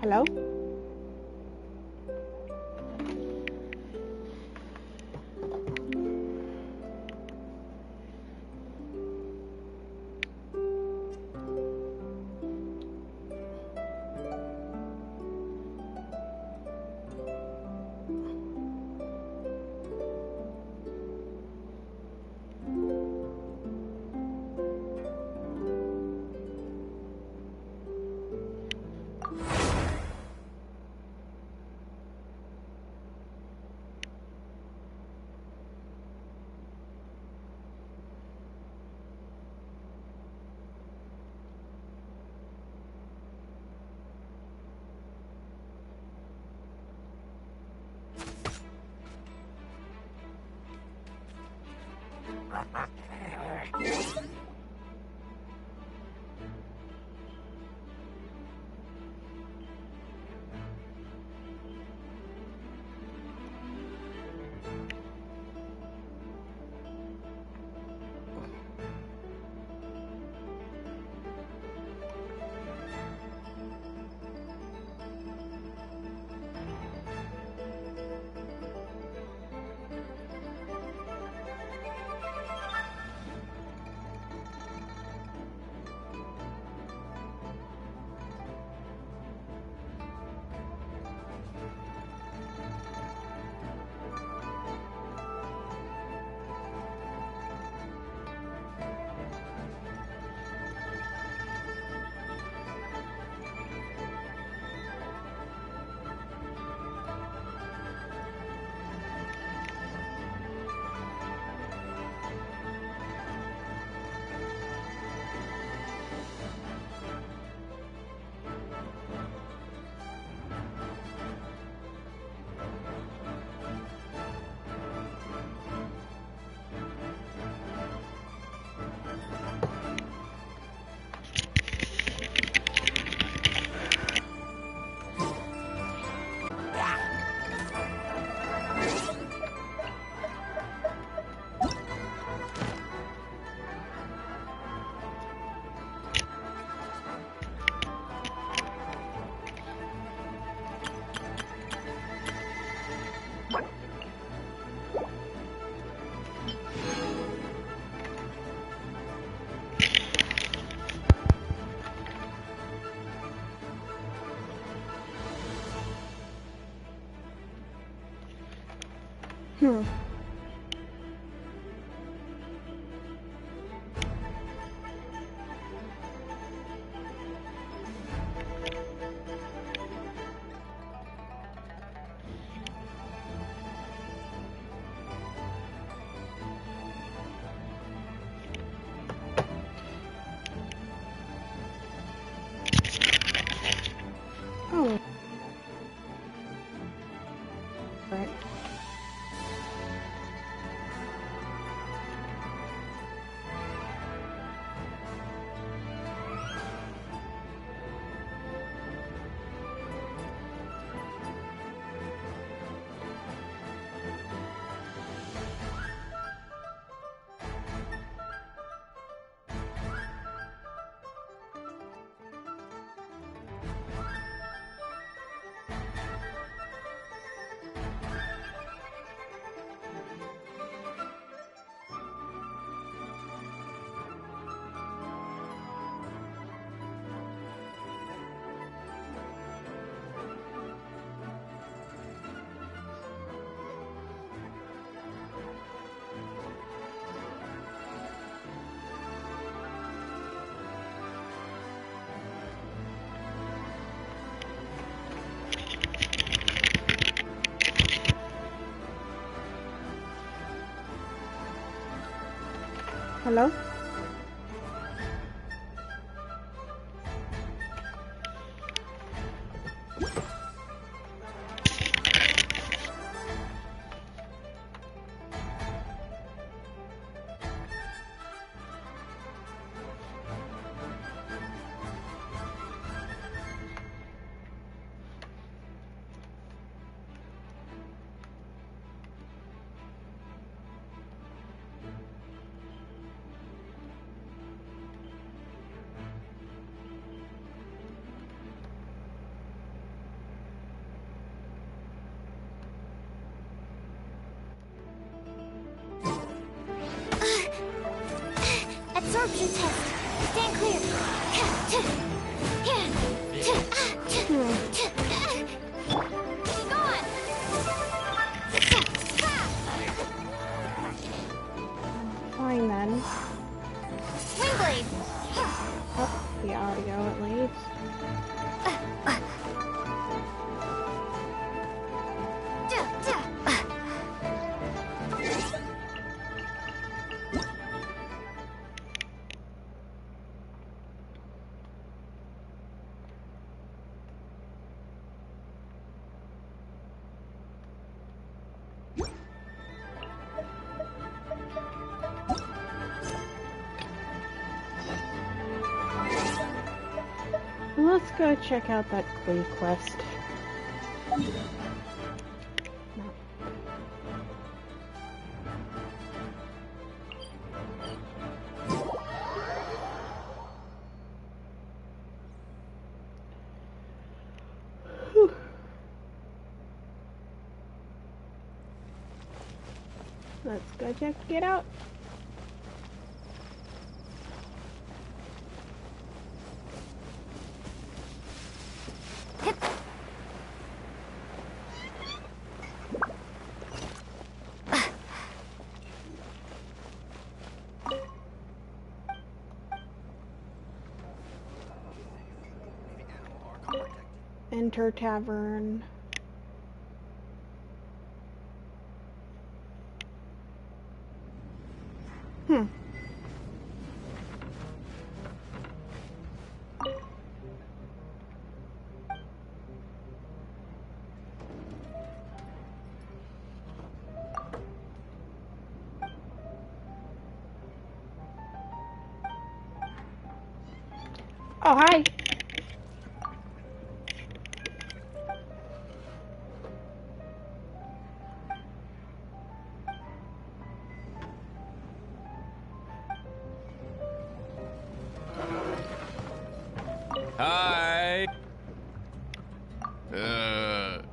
Hello? Hmm. Oh, right. Hello? Absorption test. Stand clear. Keep going. Fine then. Wing blade. Oh, the audio at least. Let's go check out that Klee quest. No. Whew. Let's go check it out. Enter tavern. Oh, hi. Hi. That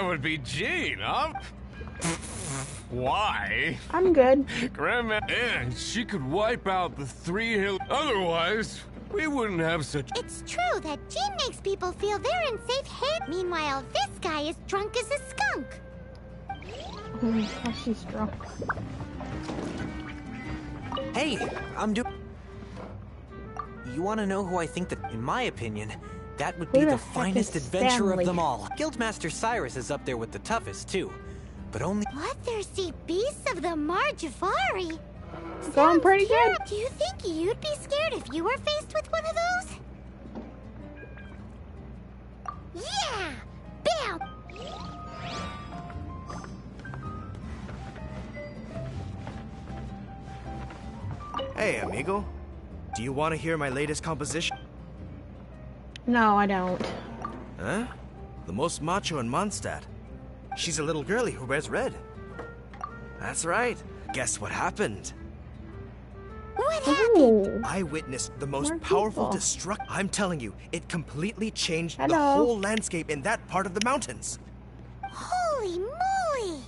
would be Jean, huh? Why? I'm good. Grandma, and she could wipe out the 3 hills. Otherwise, we wouldn't have such. It's true that Jean makes people feel they're in safe hands. Meanwhile, this guy is drunk as a skunk. Oh, she's drunk. Hey, You want to know who I think that, in my opinion, that would be Who the the heck finest is adventurer Stanley? of them all. Guildmaster Cyrus is up there with the toughest, too. But only... Bloodthirsty beasts of the Marjafari. Going pretty good. Do you think you'd be scared if you were faced with one of those? Yeah! Bam! Hey, amigo. Do you want to hear my latest composition? No, I don't. Huh? The most macho in Mondstadt. She's a little girlie who wears red. That's right. Guess what happened? What happened? Ooh. I witnessed the most More powerful people. destruct. I'm telling you, it completely changed the Hello. whole landscape in that part of the mountains. Holy moly!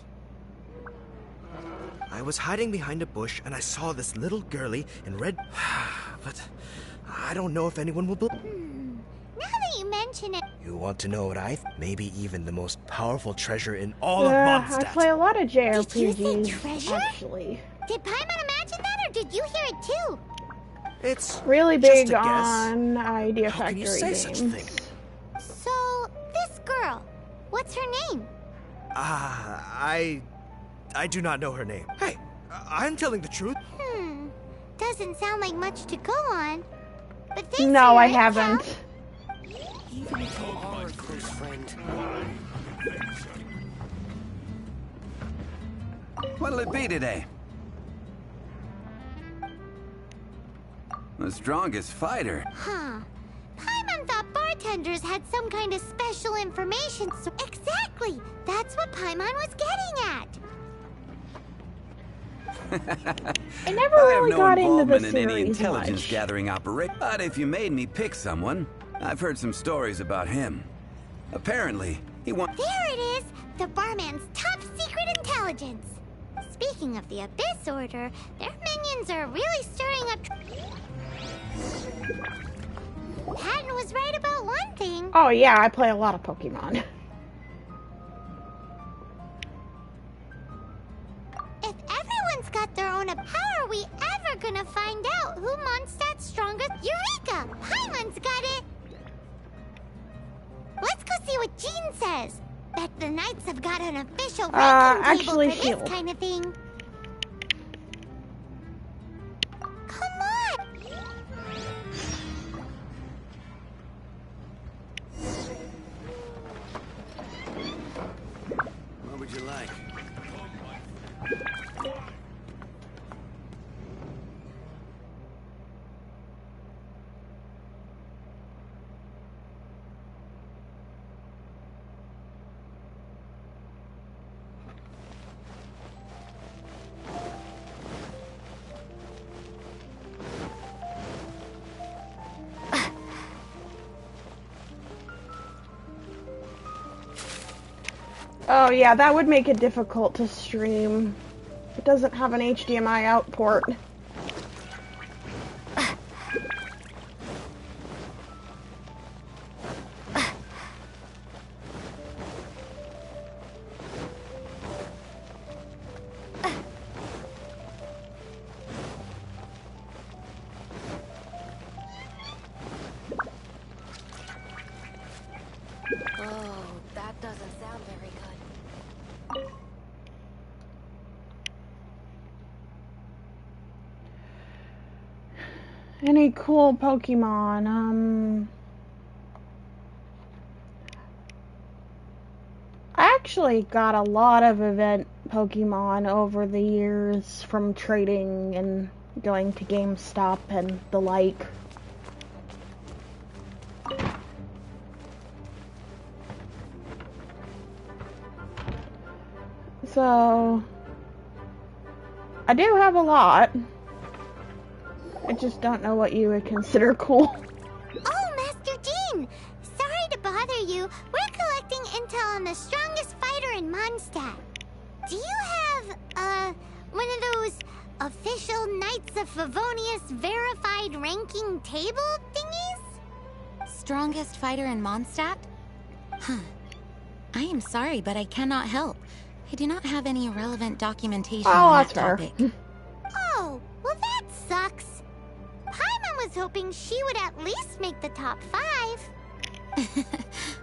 I was hiding behind a bush and I saw this little girlie in red. But I don't know if anyone will believe. Now that you mention it, You want to know what maybe even the most powerful treasure in all of I Mondstadt. play a lot of Did you say JRPGs, treasure? actually. did Paimon imagine that or did you hear it too? It's Really just big a guess. on Idea How can Factory you say games. such a thing? So, this girl, what's her name? I do not know her name. Hey, I'm telling the truth. Doesn't sound like much to go on. But thanks No, for I your haven't. intel. Even if you are a close friend... What'll it be today? The strongest fighter. Huh. Paimon thought bartenders had some kind of special information, so... Exactly! That's what Paimon was getting at! I never I really have no got into the involvement in any series intelligence much. gathering operation. But if you made me pick someone, I've heard some stories about him. Apparently, he wants... There it is! The barman's top secret intelligence! Speaking of the Abyss Order, their minions are really stirring up. Patton was right about one thing. Oh yeah, I play a lot of Pokemon. If everyone's got their own, how are we ever gonna find out who Mondstadt's strongest? Eureka! Paimon's got it! Let's go see what Jean says. Bet the Knights have got an official ranking actually, table for Shield. this kind of thing. Come on! What would you like? Oh yeah, that would make it difficult to stream. It doesn't have an HDMI out port. Oh, that doesn't sound very good. Any cool Pokemon? I actually got a lot of event Pokemon over the years from trading and going to GameStop and the like. So, I do have a lot. I just don't know what you would consider cool. Oh, Master Jean! Sorry to bother you. We're collecting intel on the strongest fighter in Mondstadt. Do you have, one of those official Knights of Favonius verified ranking table thingies? Strongest fighter in Mondstadt? Huh. I am sorry, but I cannot help. I do not have any relevant documentation on that that's fair. topic. Oh, well that sucks. Paimon was hoping she would at least make the top 5.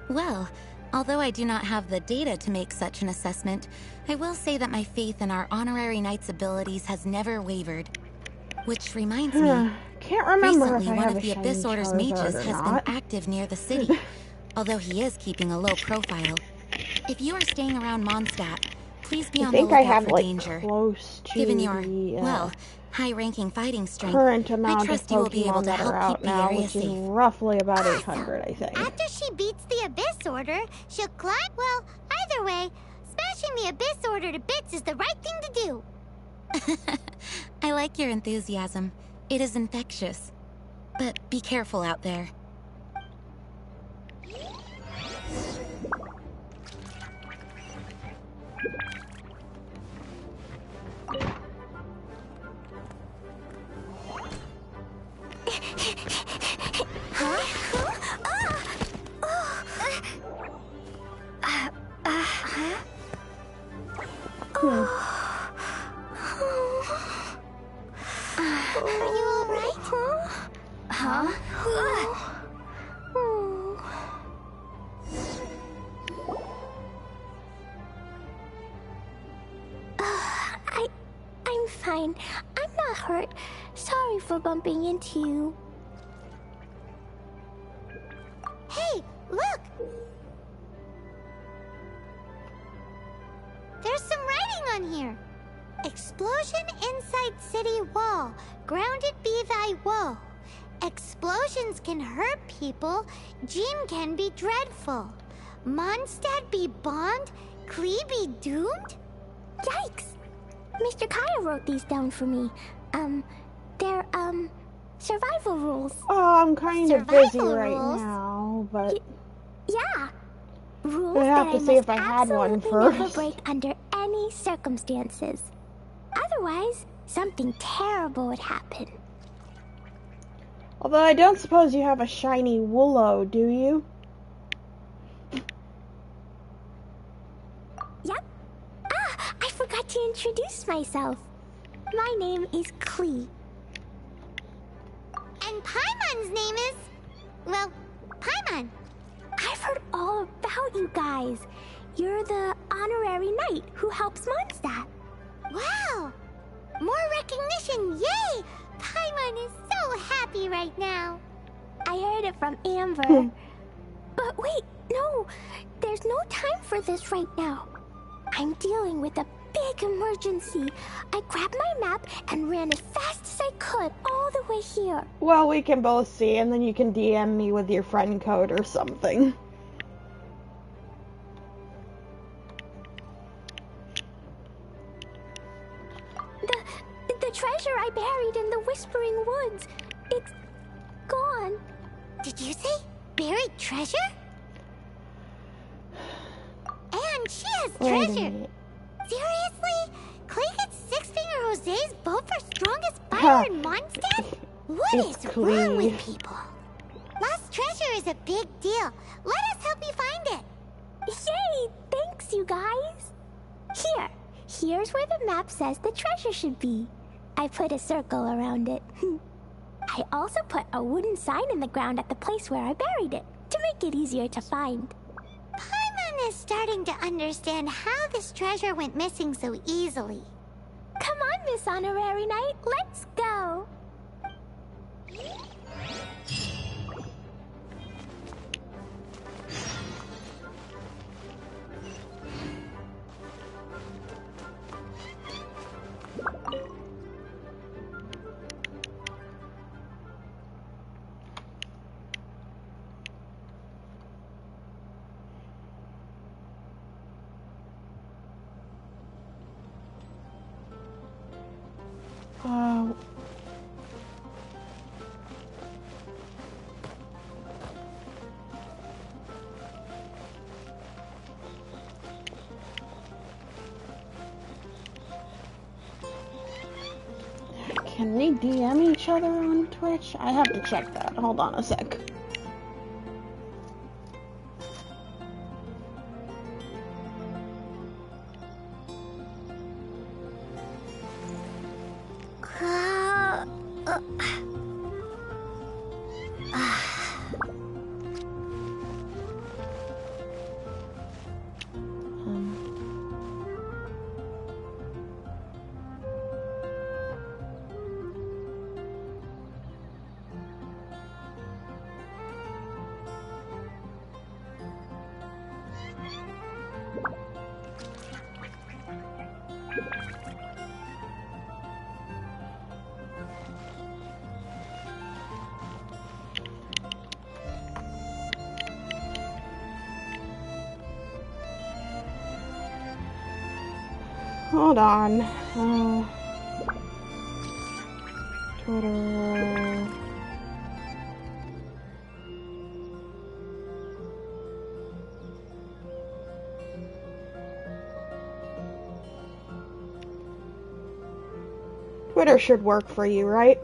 Well, although I do not have the data to make such an assessment, I will say that my faith in our honorary knight's abilities has never wavered. Which reminds me, Can't remember recently if I one have of the a shiny Abyss Order's Charizard mages or has not. been active near the city, although he is keeping a low profile. If you are staying around Mondstadt, please be I on the think I lookout have for like danger. close to Given your, the well, high-ranking fighting strength, current I amount of trust you will be able Pokemon to that are help out keep the now, area which is safe. roughly about Awesome. 800, I think. After she beats the Abyss Order, she'll climb. Well, either way, smashing the Abyss Order to bits is the right thing to do. I like your enthusiasm. It is infectious. But be careful out there. Are you alright? Huh? I'm fine. I'm not hurt. Sorry for bumping into you. Hey, look! There's some writing on here. Explosion inside city wall. Grounded be thy woe. Explosions can hurt people. Jean can be dreadful. Mondstadt be bombed. Klee be doomed? Yikes! Mr. Kaya wrote these down for me. They're, survival rules. Oh, I'm kind of busy Survival right rules? now, but Yeah. Rules I'd have that to I see must if I had one absolutely never first. break under any circumstances. Otherwise, something terrible would happen. Although I don't suppose you have a shiny Woolo, do you? Yep. Ah, I forgot to introduce myself. My name is Klee. And Paimon's name is... well, Paimon. I've heard all about you guys. You're the honorary knight who helps Mondstadt. Wow! More recognition, yay! Paimon is so happy right now. I heard it from Amber. But wait, no. There's no time for this right now. I'm dealing with a big emergency. I grabbed my map and ran as fast as I could all the way here. Well, we can both see, and then you can DM me with your friend code or something. The treasure I buried in the Whispering Woods. It's gone. Did you say buried treasure? And she has treasure. Seriously? Clay gets Six-Finger Jose's vote for strongest fighter in Mondstadt? What is wrong with people? Lost treasure is a big deal. Let us help you find it. Yay! Thanks, you guys. Here's where the map says the treasure should be. I put a circle around it. I also put a wooden sign in the ground at the place where I buried it, to make it easier to find. Paimon is starting to understand how this treasure went missing so easily. Come on, Miss Honorary Knight, let's go! Can we DM each other on Twitch? I have to check that. Hold on a sec. Hold on. Twitter. Twitter should work for you, right?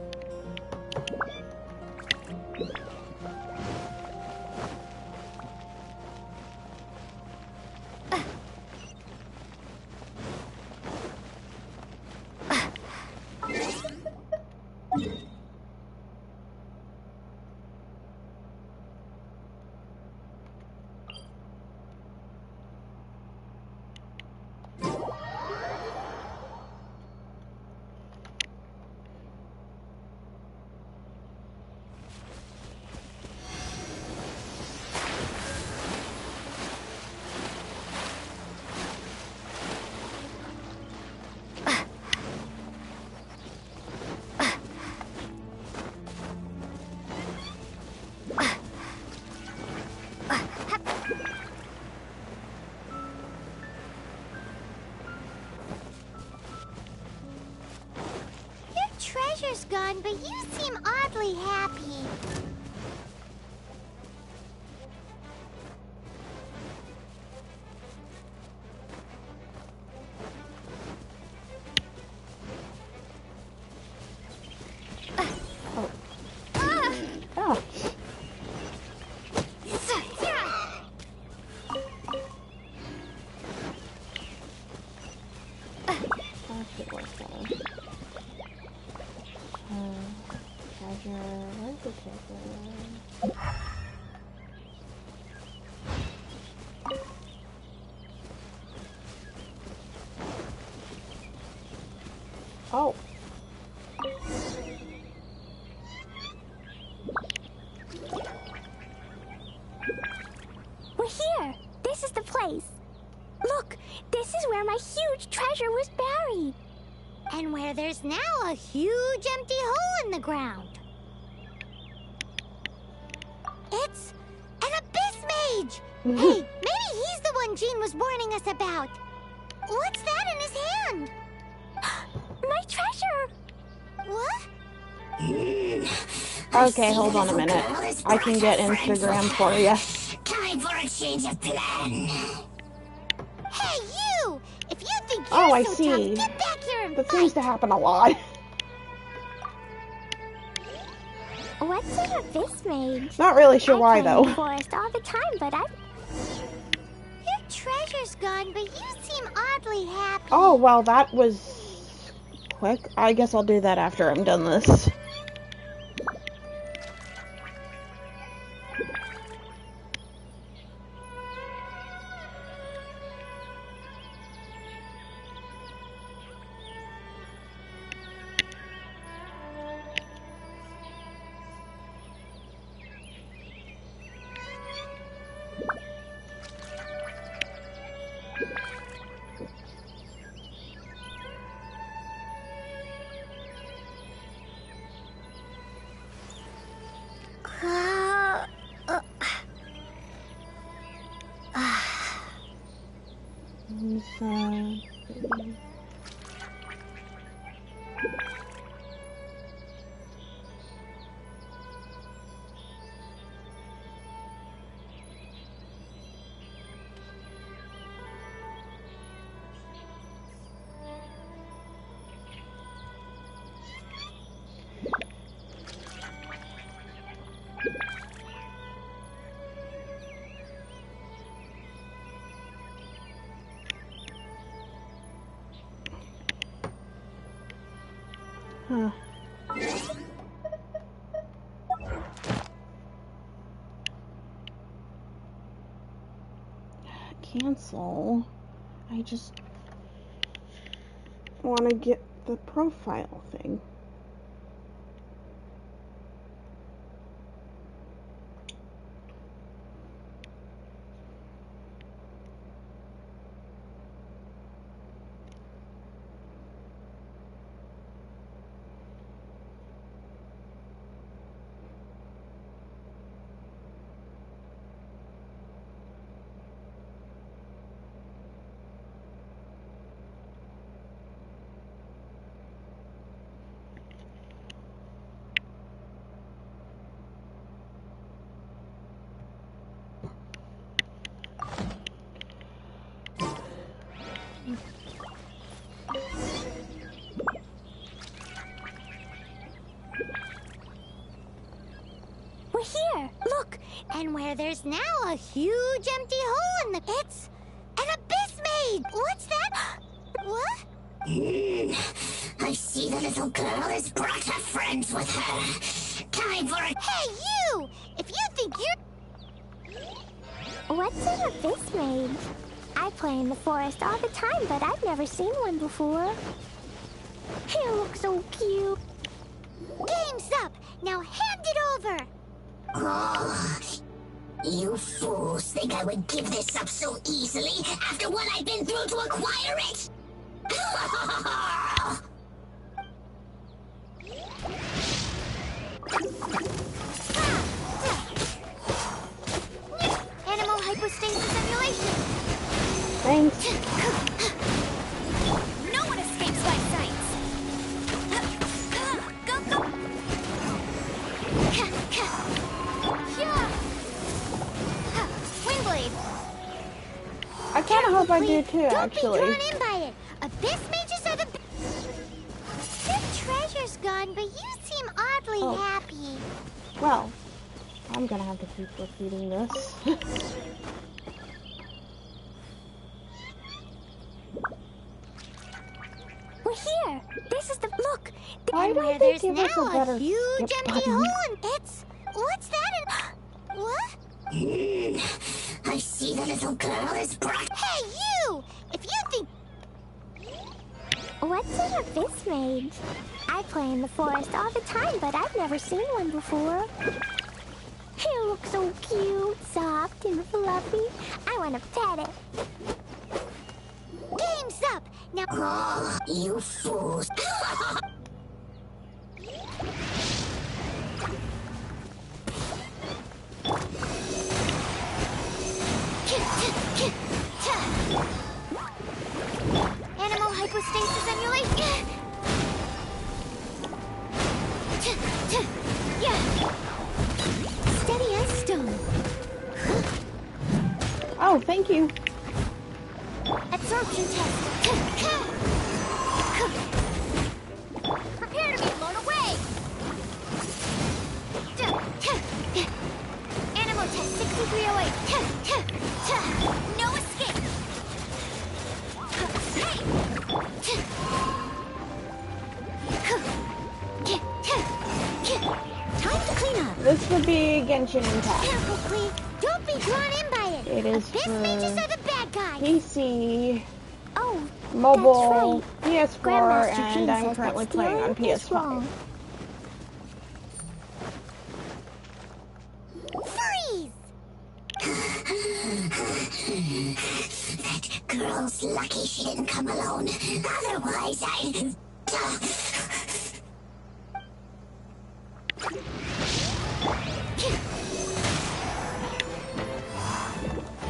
Treasure's gone, but you seem oddly happy. Where's the ticket? Oh. We're here. This is the place. Look, this is where my huge treasure was buried. And where there's now a huge empty hole in the ground. It's an abyss mage! Hey, maybe he's the one Jean was warning us about. What's that in his hand? My treasure! What? Okay, hold on a minute. I can get Instagram for you. Time for a change of plan. Hey, you! If you think Oh, you're I so see. tough, get back here and That fight! seems to happen a lot. What's an abyss mage? Not really sure why, I play though. in the forest all the time, but Your treasure's gone, but you seem oddly happy. Oh, well, that was quick. I guess I'll do that after I'm done this. Huh. Cancel. I just want to get the profile thing. We're here. Look, and where there's now a huge empty hole in the... It's an abyss mage. What's that? What? I see the little girl has brought her friends with her. Time for a... Hey, you! If you think you're... What's an abyss mage? I play in the forest all the time, but I've never seen one before. He looks so cute. Game's up. Now hand it over. Oh, you fools think I would give this up so easily after what I've been through to acquire it? Animal hypostasis simulation. Thanks. No one escapes my sights. Go, go. Windblade. I kind of hope I do too, Don't actually. be drawn in by it. Abyss mages are the... Your treasure's gone, but you seem oddly happy. Well, I'm gonna have to keep repeating this. We're here. This is the... Look. I and don't where think there's it was now a better a huge skip empty button. hole. It's what's that? What? I see the little girl is brought. Hey, you! If you think What's in a fist mage? I play in the forest all the time, but I've never seen one before. He looks so cute, soft, and fluffy. I want to pet it. game's up now. Oh, you fools. Animal hypostasis emulation. Steady as stone. Oh, thank you. Absorption test. Prepare to be blown away. Animal test 6308. No escape. Time to clean up. This would be Genshin Impact. Careful, please. Don't be drawn in by it. It is Abyss for mages are the bad guys. PC, Oh, mobile, that's PS4, Grandmaster and Jean I'm says currently that playing on stealing is PS5. wrong. Freeze! That girl's lucky she didn't come alone. Otherwise,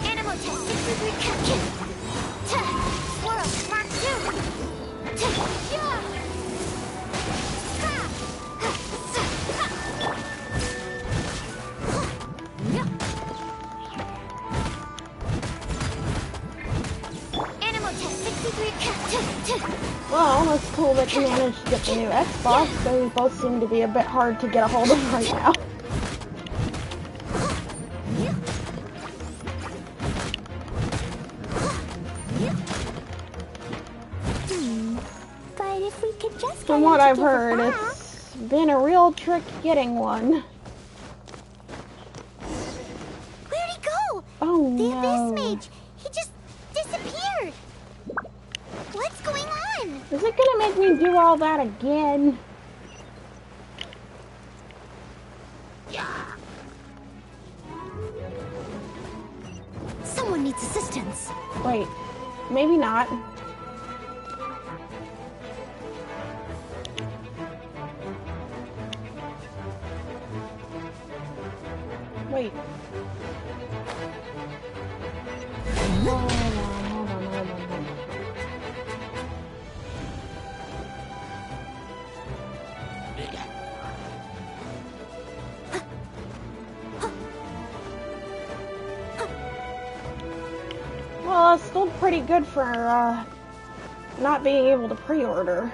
Animal test 63. Squirrel, mark 2. Animal test 63. Well, it's cool that you managed to get the new Xbox. They both seem to be a bit hard to get a hold of right now. But if we could just From get what him to I've give it heard, back. it's been a real trick getting one. Where'd he go? Oh The no. Abyss Mage. He just disappeared. What's going on? Is it gonna make me do all that again? Someone needs assistance. Wait, maybe not. Wait. Hold on, hold on, hold on, hold on. Well, that's still pretty good for not being able to pre-order.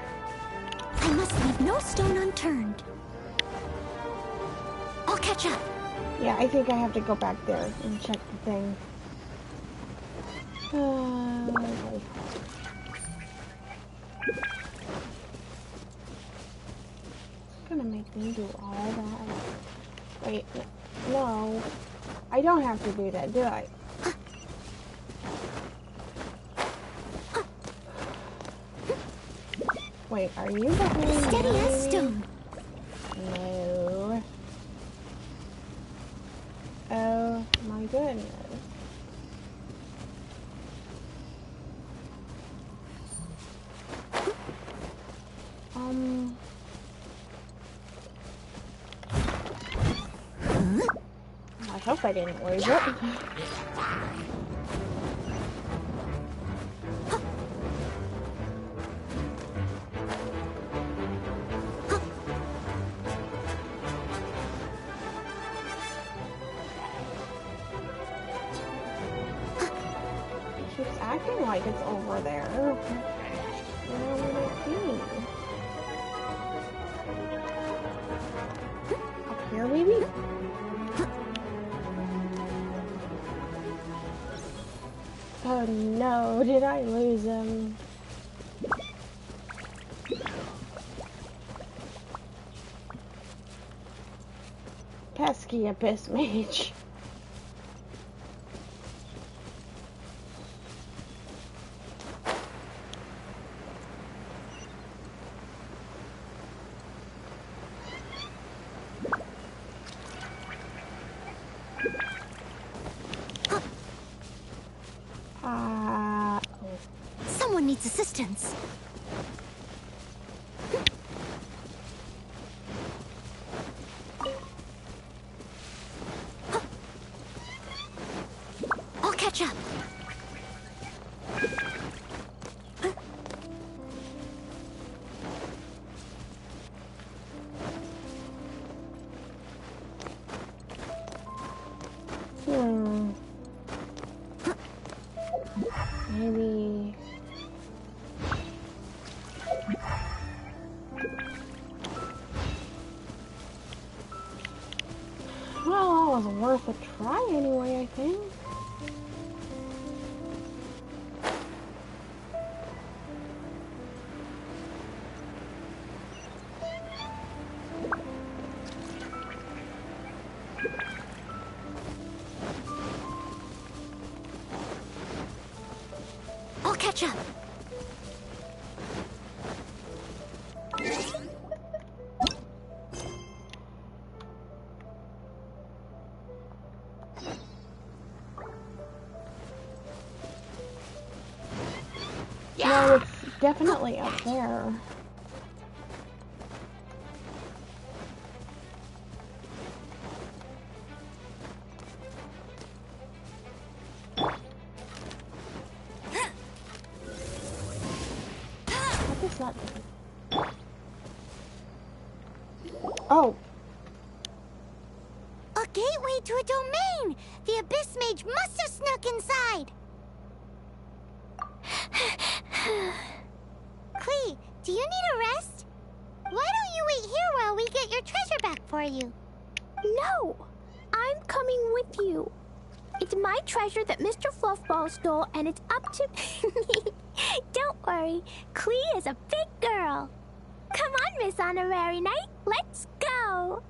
I must leave no stone unturned. I'll catch up. Yeah, I think I have to go back there and check the thing. Okay. It's gonna make me do all that. Wait, no. I don't have to do that, do I? Wait, are you behind me? Steady as stone. No. Oh my goodness. I hope I didn't lose it. It's acting like it's over there. Where would it be? Up here, maybe? Oh no, did I lose him? Pesky Abyss Mage. Someone needs assistance. I'll catch up. Maybe... Well, that was worth a try anyway, I think. I'll catch up. No, it's definitely up there. What is that? Oh. A gateway to a domain! The Abyss Mage must have snuck inside! Klee, do you need a rest? Why don't you wait here while we get your treasure back for you? No! I'm coming with you. It's my treasure that Mr. Fluffball stole, and it's up to me. Don't worry, Klee is a big girl. Come on, Miss Honorary Knight, let's go!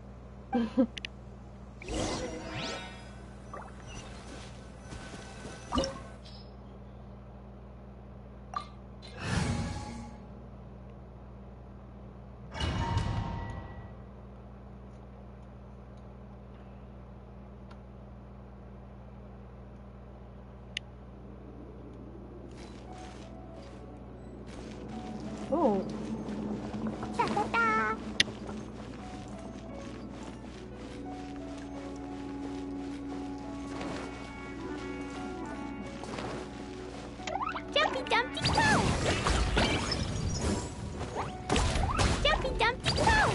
Oh. Ta-ta-ta! Jumpy Dumpty Toe! Jumpy Dumpty Toe!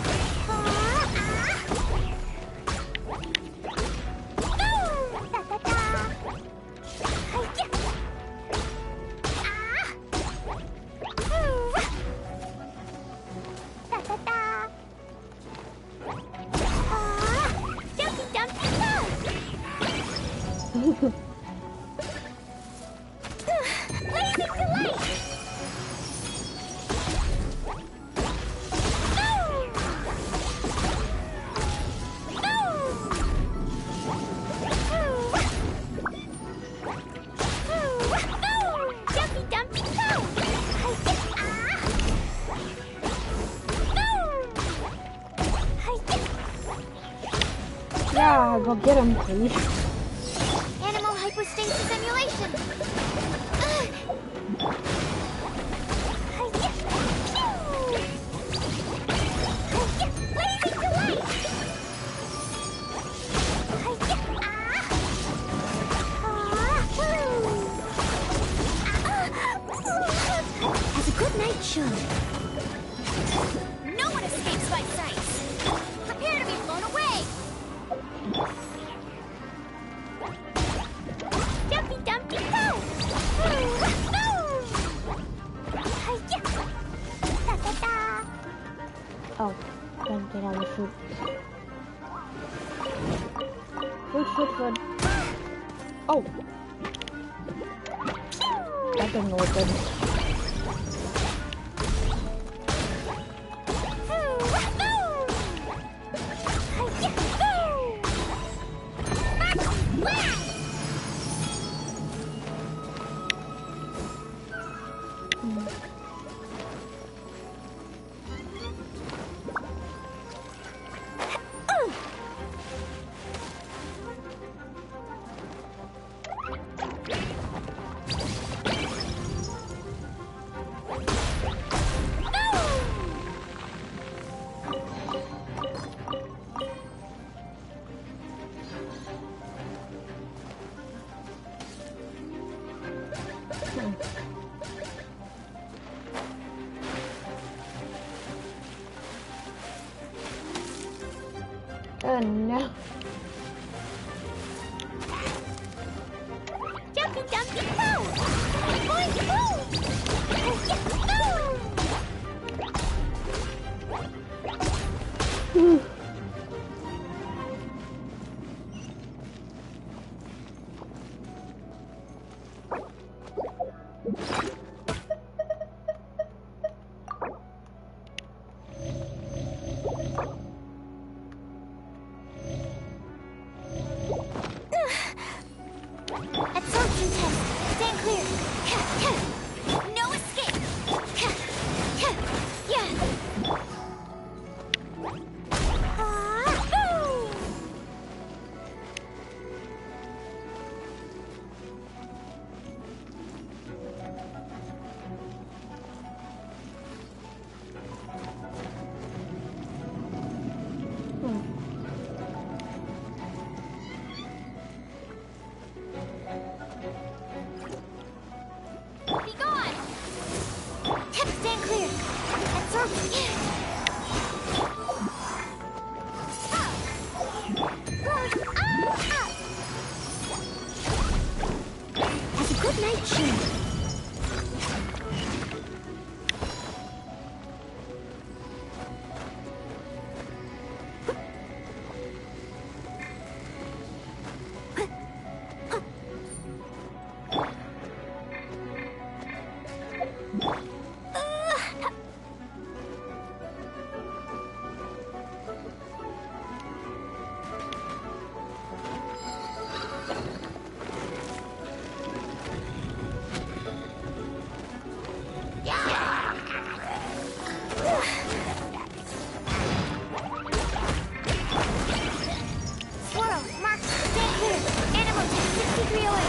Ta-ta-ta! Hi-ya! Ta-ta-ta! Jumpy Dumpty Toe! Blazing Delight! Jumpy Dumpty Toe! Yeah, go get him, please. Animal hypostasis emulation! Blazing Delight! As a good knight should. No one escapes my sight. Prepare to be blown away. Jumpy Dumpty Toe! Ta-ta-ta! Oh, don't get on the food. Food. Oh. That didn't look good. Oh no. Jumpy, jumpy, go! Boing, boom! Oh, yeah, Whew. Absorption test. Stand clear. No escape. Yeah. Boom! Be gone! Stand clear. Absorption. Has a good night, Jim. Swirl. Mark. Stand clear. Animal test 6308.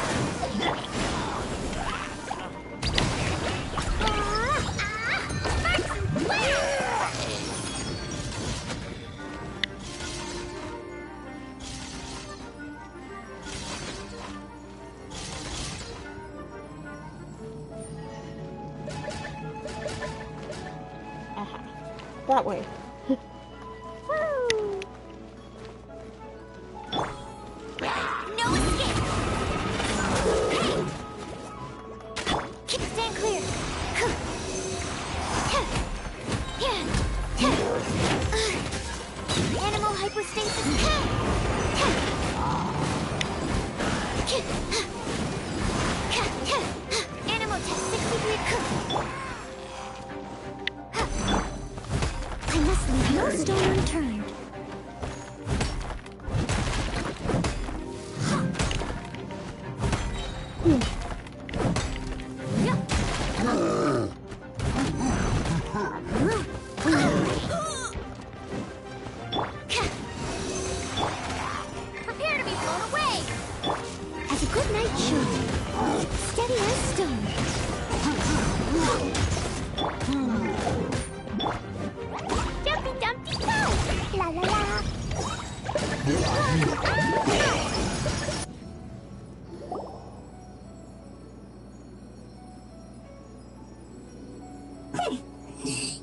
Aha. That way. Woo! No escape. Hey. Stand clear. Animal hypostasis. Animal test 63. I must leave no stone unturned. Prepare to be blown away. As a good night, Sean. Steady as stone. Jumpy, dumpty, go! La la la.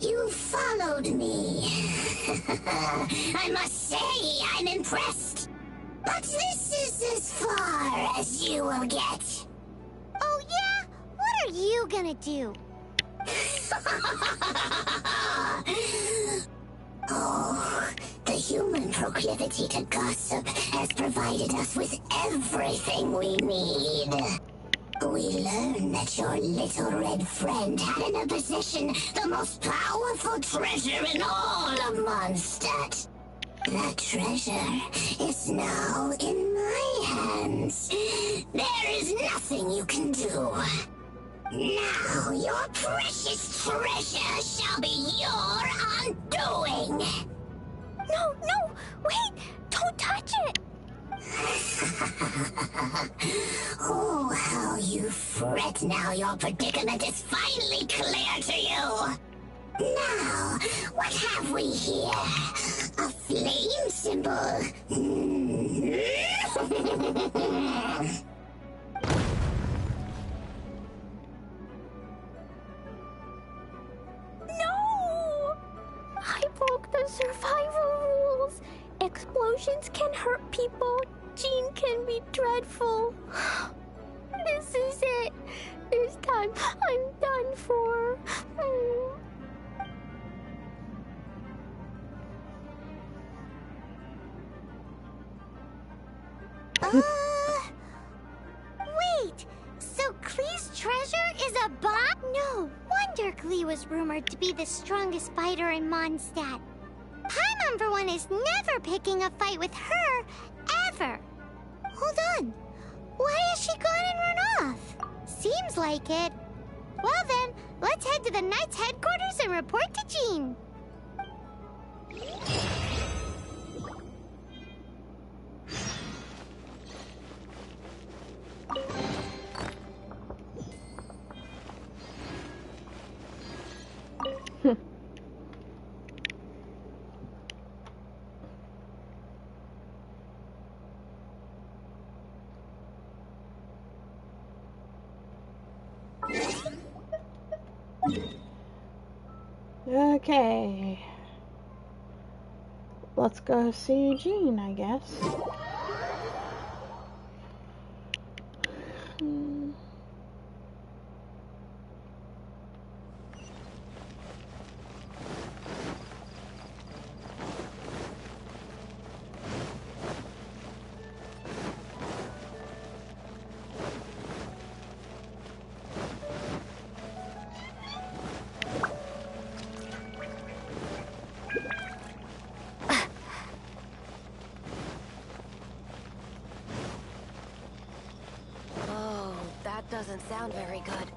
You followed me. I must say, I'm impressed. But this is as far as you will get. Oh yeah? What are you gonna do? Oh, the human proclivity to gossip has provided us with everything we need. We learn that your little red friend had in her possession the most powerful treasure in all of Mondstadt. That treasure is now in my hands. There is nothing you can do. Now your precious treasure shall be your undoing. No, no! Wait! Don't touch it! Oh, how you fret now your predicament is finally clear to you. Now, what have we here? A flame symbol. No! I broke the survival rules. Explosion explosions can hurt people. Jean can be dreadful. This is it. This time, I'm done for. Wait! So Klee's treasure is a bomb? No wonder Klee was rumored to be the strongest fighter in Mondstadt. Paimon, for one, is never picking a fight with her, ever. Hold on. Why has she gone and run off? Seems like it. Well then, let's head to the Knights headquarters and report to Jean. Okay. Let's go see Jean, I guess. Doesn't sound very good.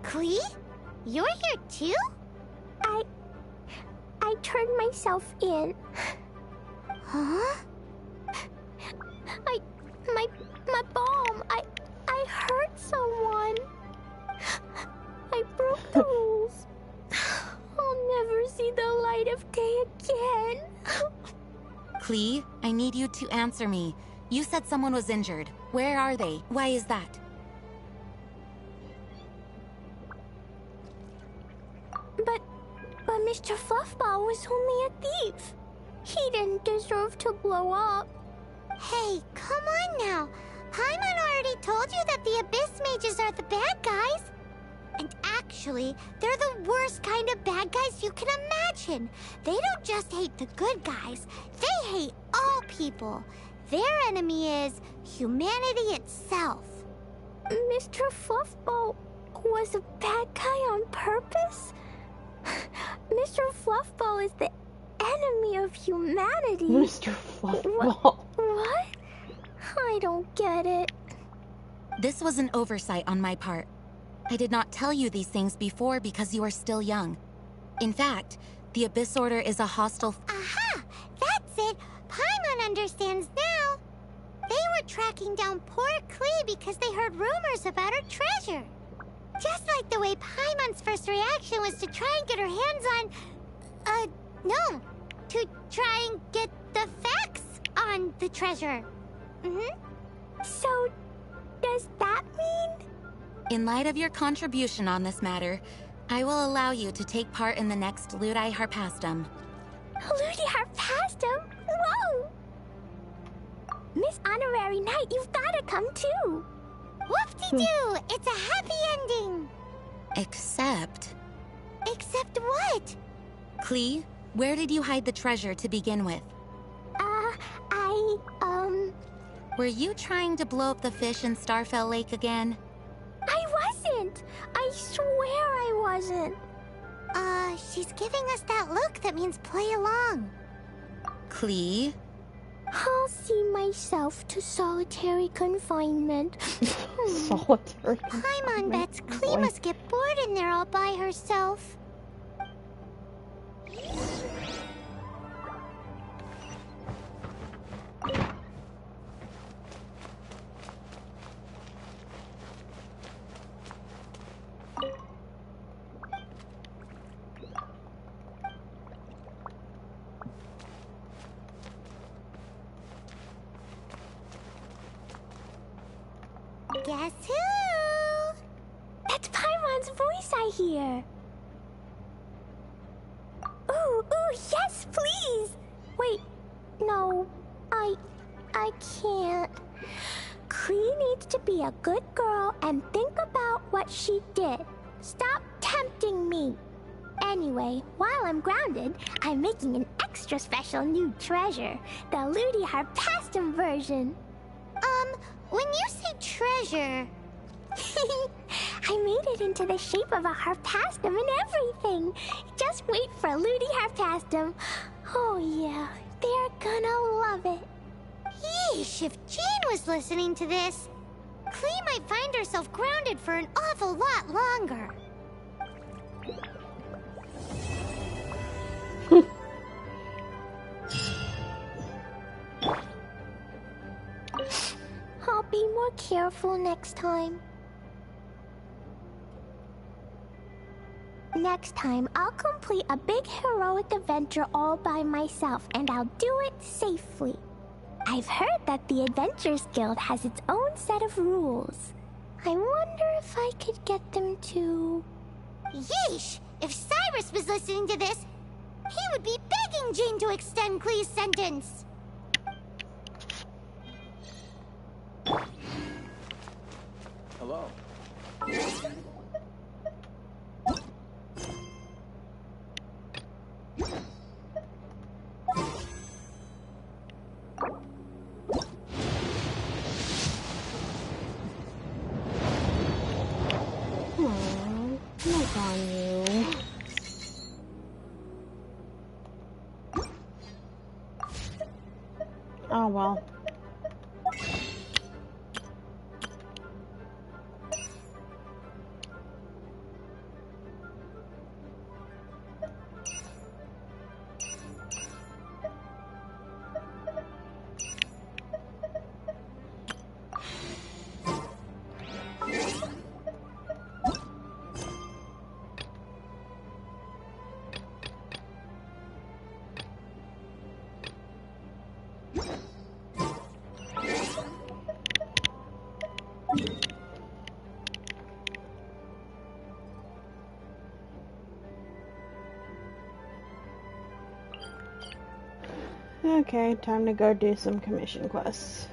Klee? You're here too? I turned myself in. Huh? My bomb. I hurt someone. I broke the rules. I'll never see the light of day again. Klee, I need you to answer me. You said someone was injured. Where are they? Why is that? But Mr. Fluffball was only a thief. He didn't deserve to blow up. Hey, come on now. Paimon already told you that the Abyss Mages are the bad guys. And actually, they're the worst kind of bad guys you can imagine. They don't just hate the good guys. They hate all people. Their enemy is humanity itself. Mr. Fluffball was a bad guy on purpose? Mr. Fluffball is the enemy of humanity. Mr. Fluffball. What? I don't get it. This was an oversight on my part. I did not tell you these things before because you are still young. In fact, the Abyss Order is a hostile... Aha! That's it! Paimon understands now. They were tracking down poor Klee because they heard rumors about her treasure. Just like the way Paimon's first reaction was to try and get her hands on... no. To try and get the facts on the treasure. So, does that mean... In light of your contribution on this matter, I will allow you to take part in the next Ludi Harpastum. Ludi Harpastum? Whoa! Miss Honorary Knight, you've gotta come too. Whoop-de-doo! It's a happy ending! Except... Except what? Klee, where did you hide the treasure to begin with? Were you trying to blow up the fish in Starfell Lake again? I wasn't! I swear I wasn't. She's giving us that look that means play along. Klee? I'll see myself to solitary confinement. Solitary confinement? Paimon bets Klee must get bored in there all by herself. here. Ooh, yes, please. Wait, no, I can't. Clee needs to be a good girl and think about what she did. Stop tempting me. Anyway, while I'm grounded, I'm making an extra special new treasure, the Ludi Harpastum version. When you say treasure... I made it into the shape of a Harpastum and everything. Just wait for Ludi Harpastum. Oh yeah, they're gonna love it. Yeesh, if Jean was listening to this, Clee might find herself grounded for an awful lot longer. I'll be more careful next time. Next time, I'll complete a big heroic adventure all by myself, and I'll do it safely. I've heard that the Adventurers Guild has its own set of rules. I wonder if I could get them to... Yeesh! If Cyrus was listening to this, he would be begging Jean to extend Clee's sentence. Hello. Look on you. Oh well. Okay, time to go do some commission quests.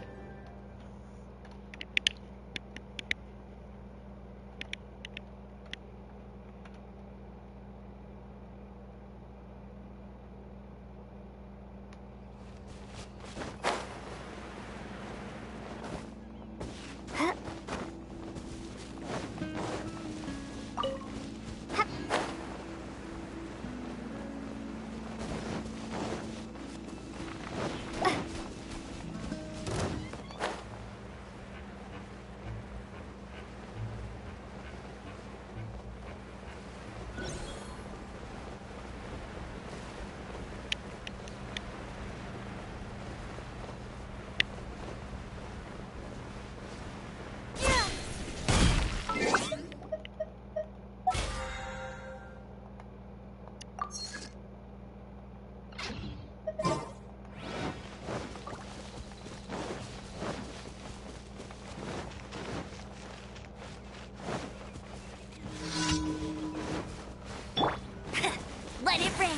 Let it rain.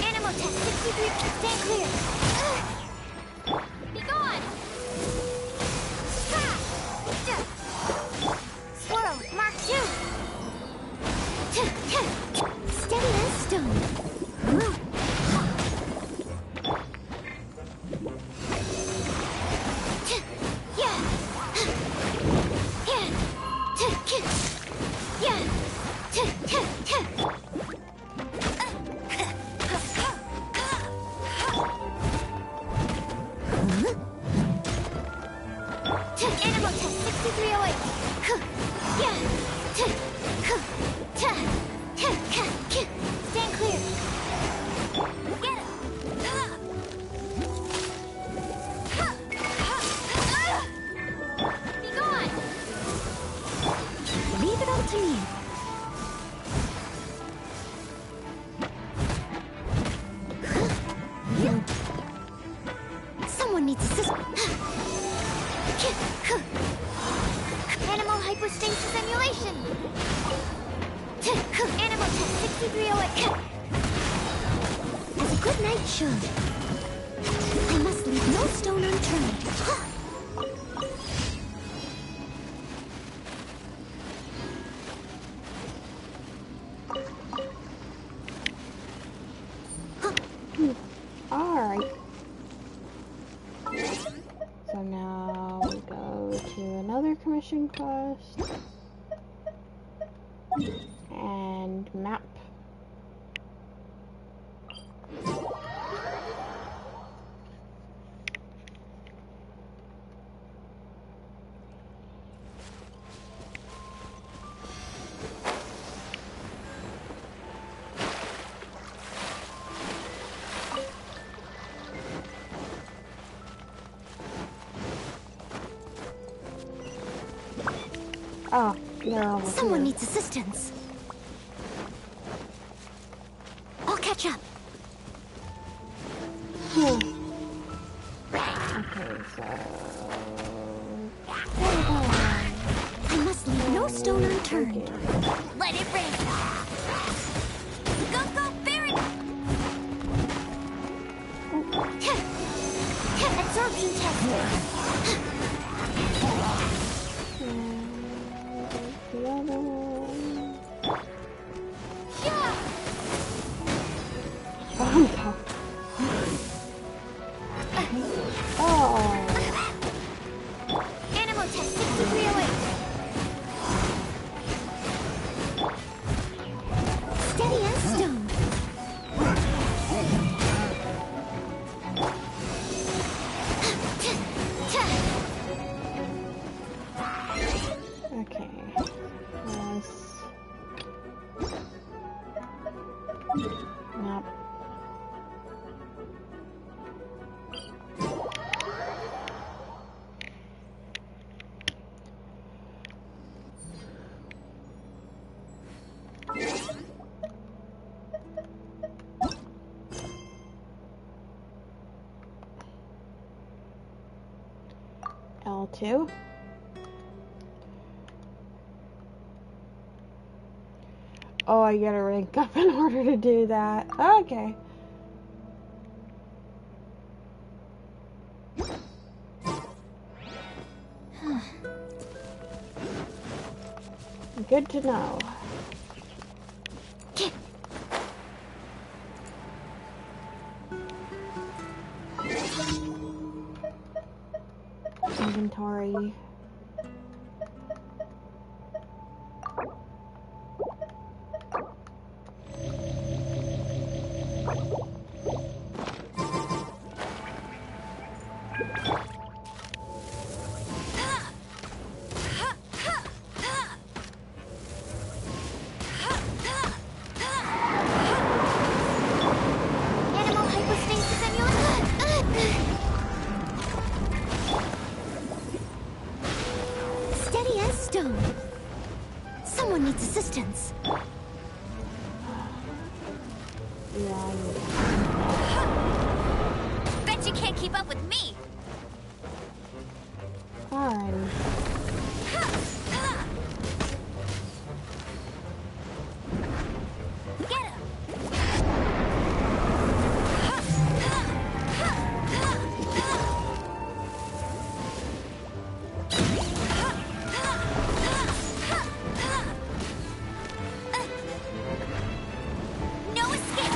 Animal test 63. Stand clear. Be gone. Swirl. Mark 2. Steady as stone. Animal test 6308. Stand clear. Get it. Be gone. Leave it all to me. Someone needs assistance. Animal hypostasis emulation. Animal test 6308. As a good knight should. I must leave no stone unturned. Alright. So now we go to another commission quest. And map. Oh, they're over Someone here. needs assistance. I'll catch up. Okay, so... I must leave no stone unturned. Let it rain. Go, go, Barry! Absorption test. The other one. Oh, no. Oh. Animal test 6308. Steady as stone. Okay. Yes. Nope. L2. Oh, I gotta rank up in order to do that. Okay. Good to know. Inventory. Animal hypostasis steady as stone. Someone needs assistance. Yeah, Bet you can't keep up with me. alrighty. Get him. No escape.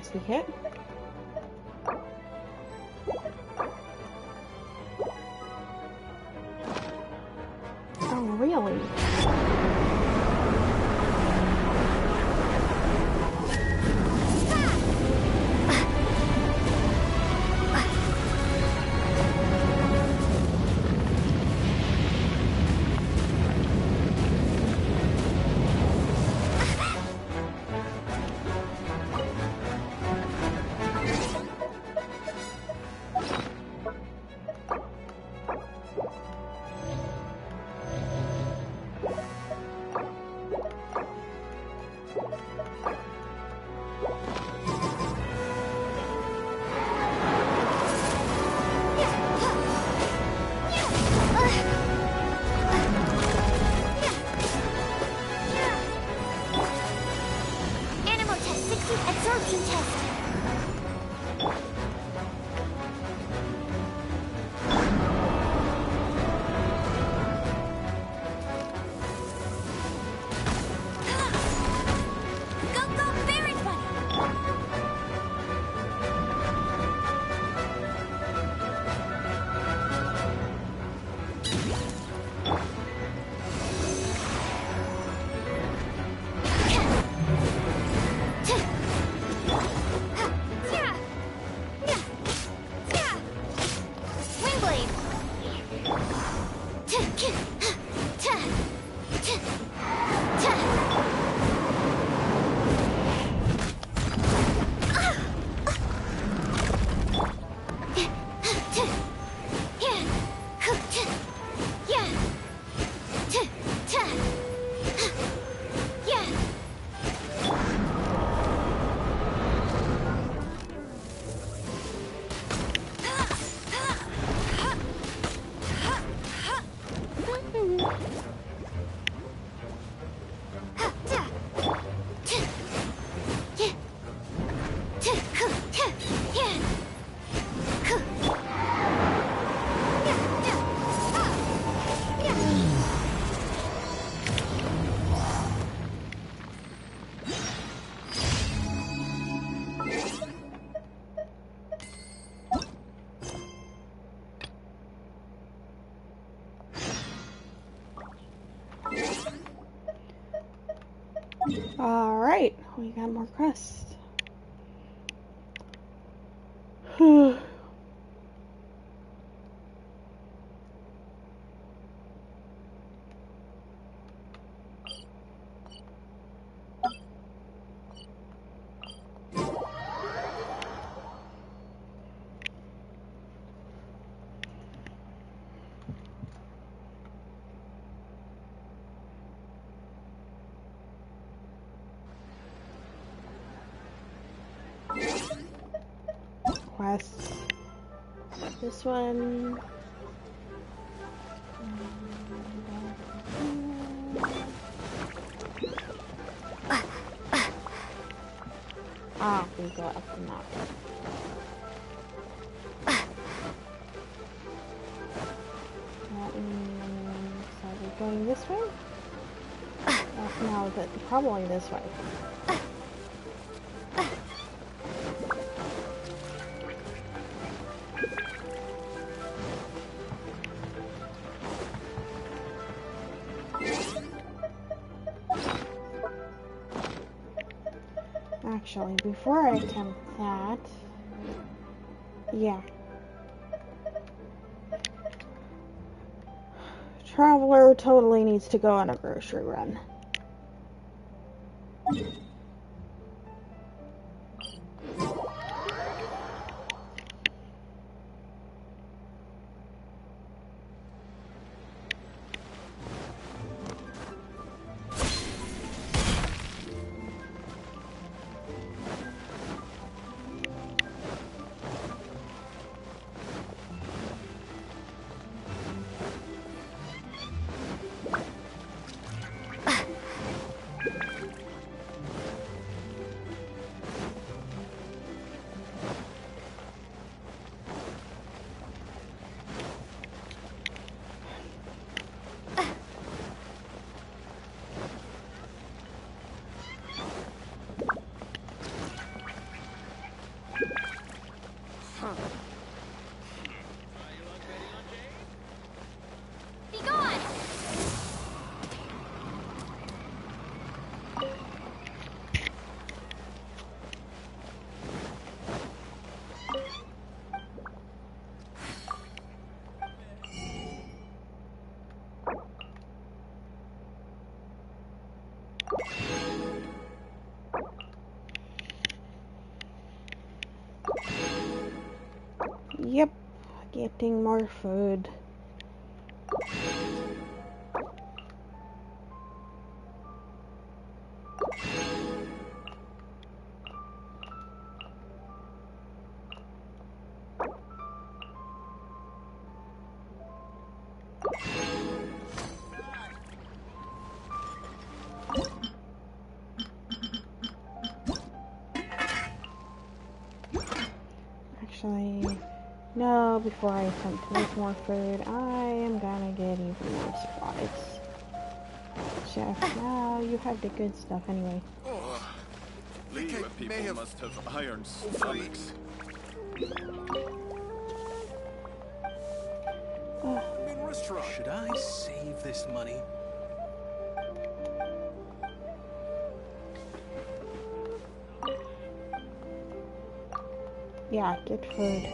nasty hit. Oh, really? Animal test 60 absorption test. Go, go, Baron Bunny! Wingblade! Alright, we got more quests. Quests. This one. Ah, we go up the map. That means, are we going this way? No, probably this way. Actually, before I attempt that, yeah. Traveler totally needs to go on a grocery run. Yep, getting more food. Actually, no, before I attempt to make more food, I am gonna get even more supplies. Chef, now you have the good stuff anyway. Fewer people must have iron stomachs. Should I save this money? Yeah, get food.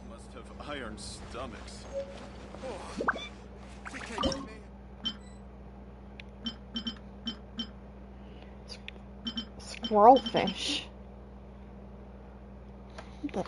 Must have iron stomachs. Squirrelfish. What the?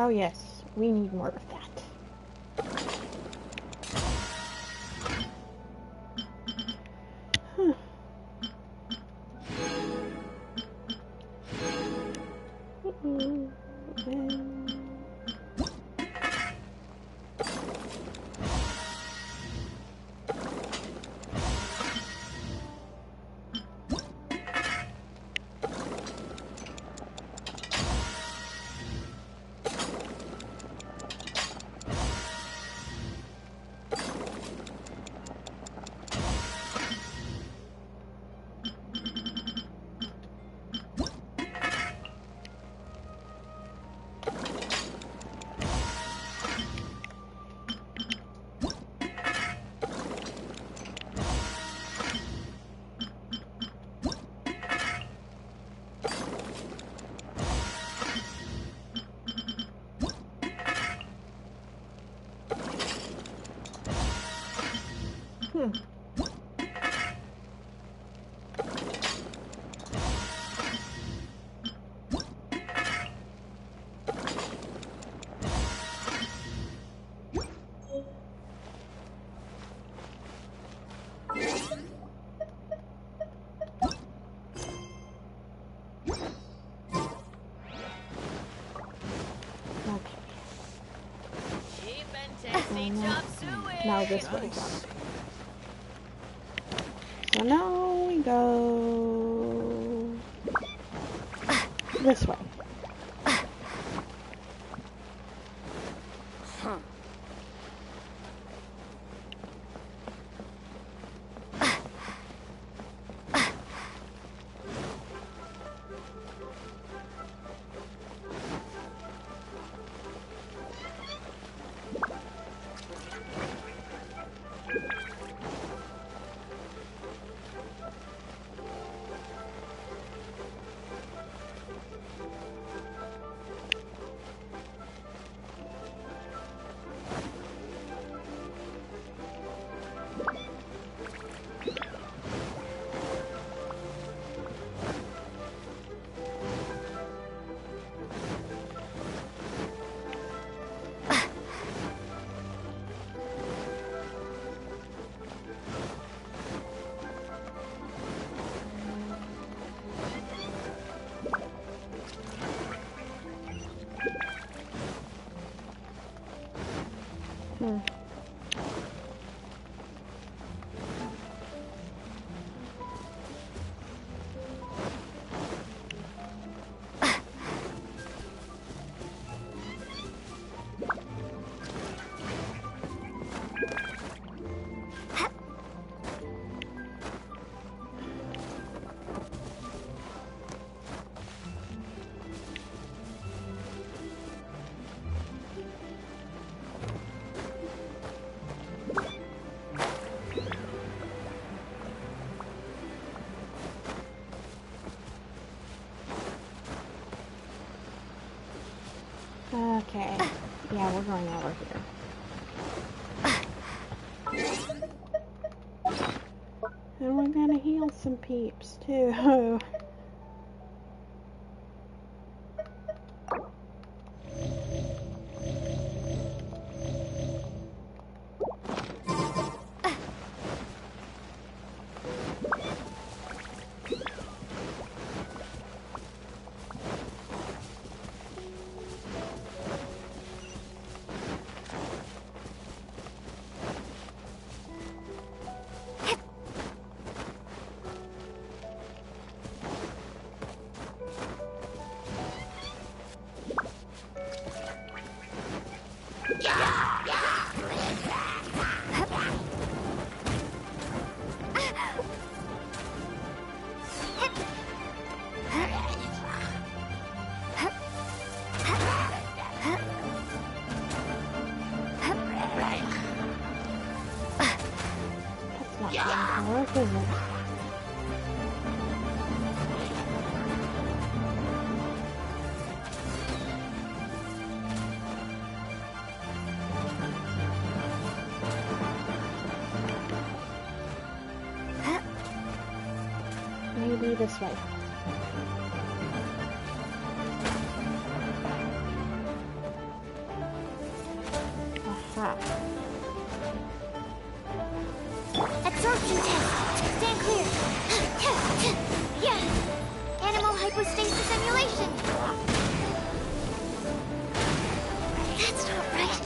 Oh yes, we need more of that. Huh. Now this way. So now we go this way. Hmm. Okay. Yeah, we're going over here. And we're gonna heal some peeps, too. That's not going to work, is it? Maybe this way. Aha. Absorption test. Stand clear. Yeah. Animal hypostasis emulation. That's not right.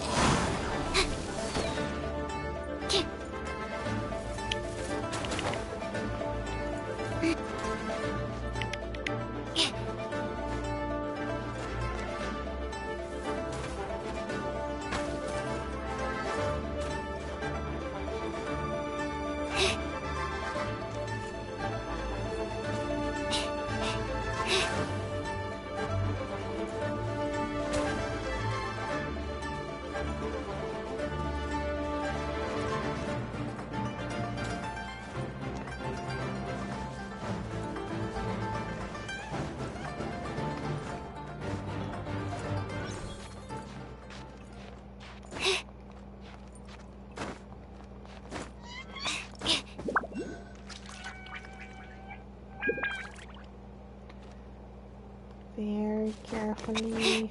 Very carefully.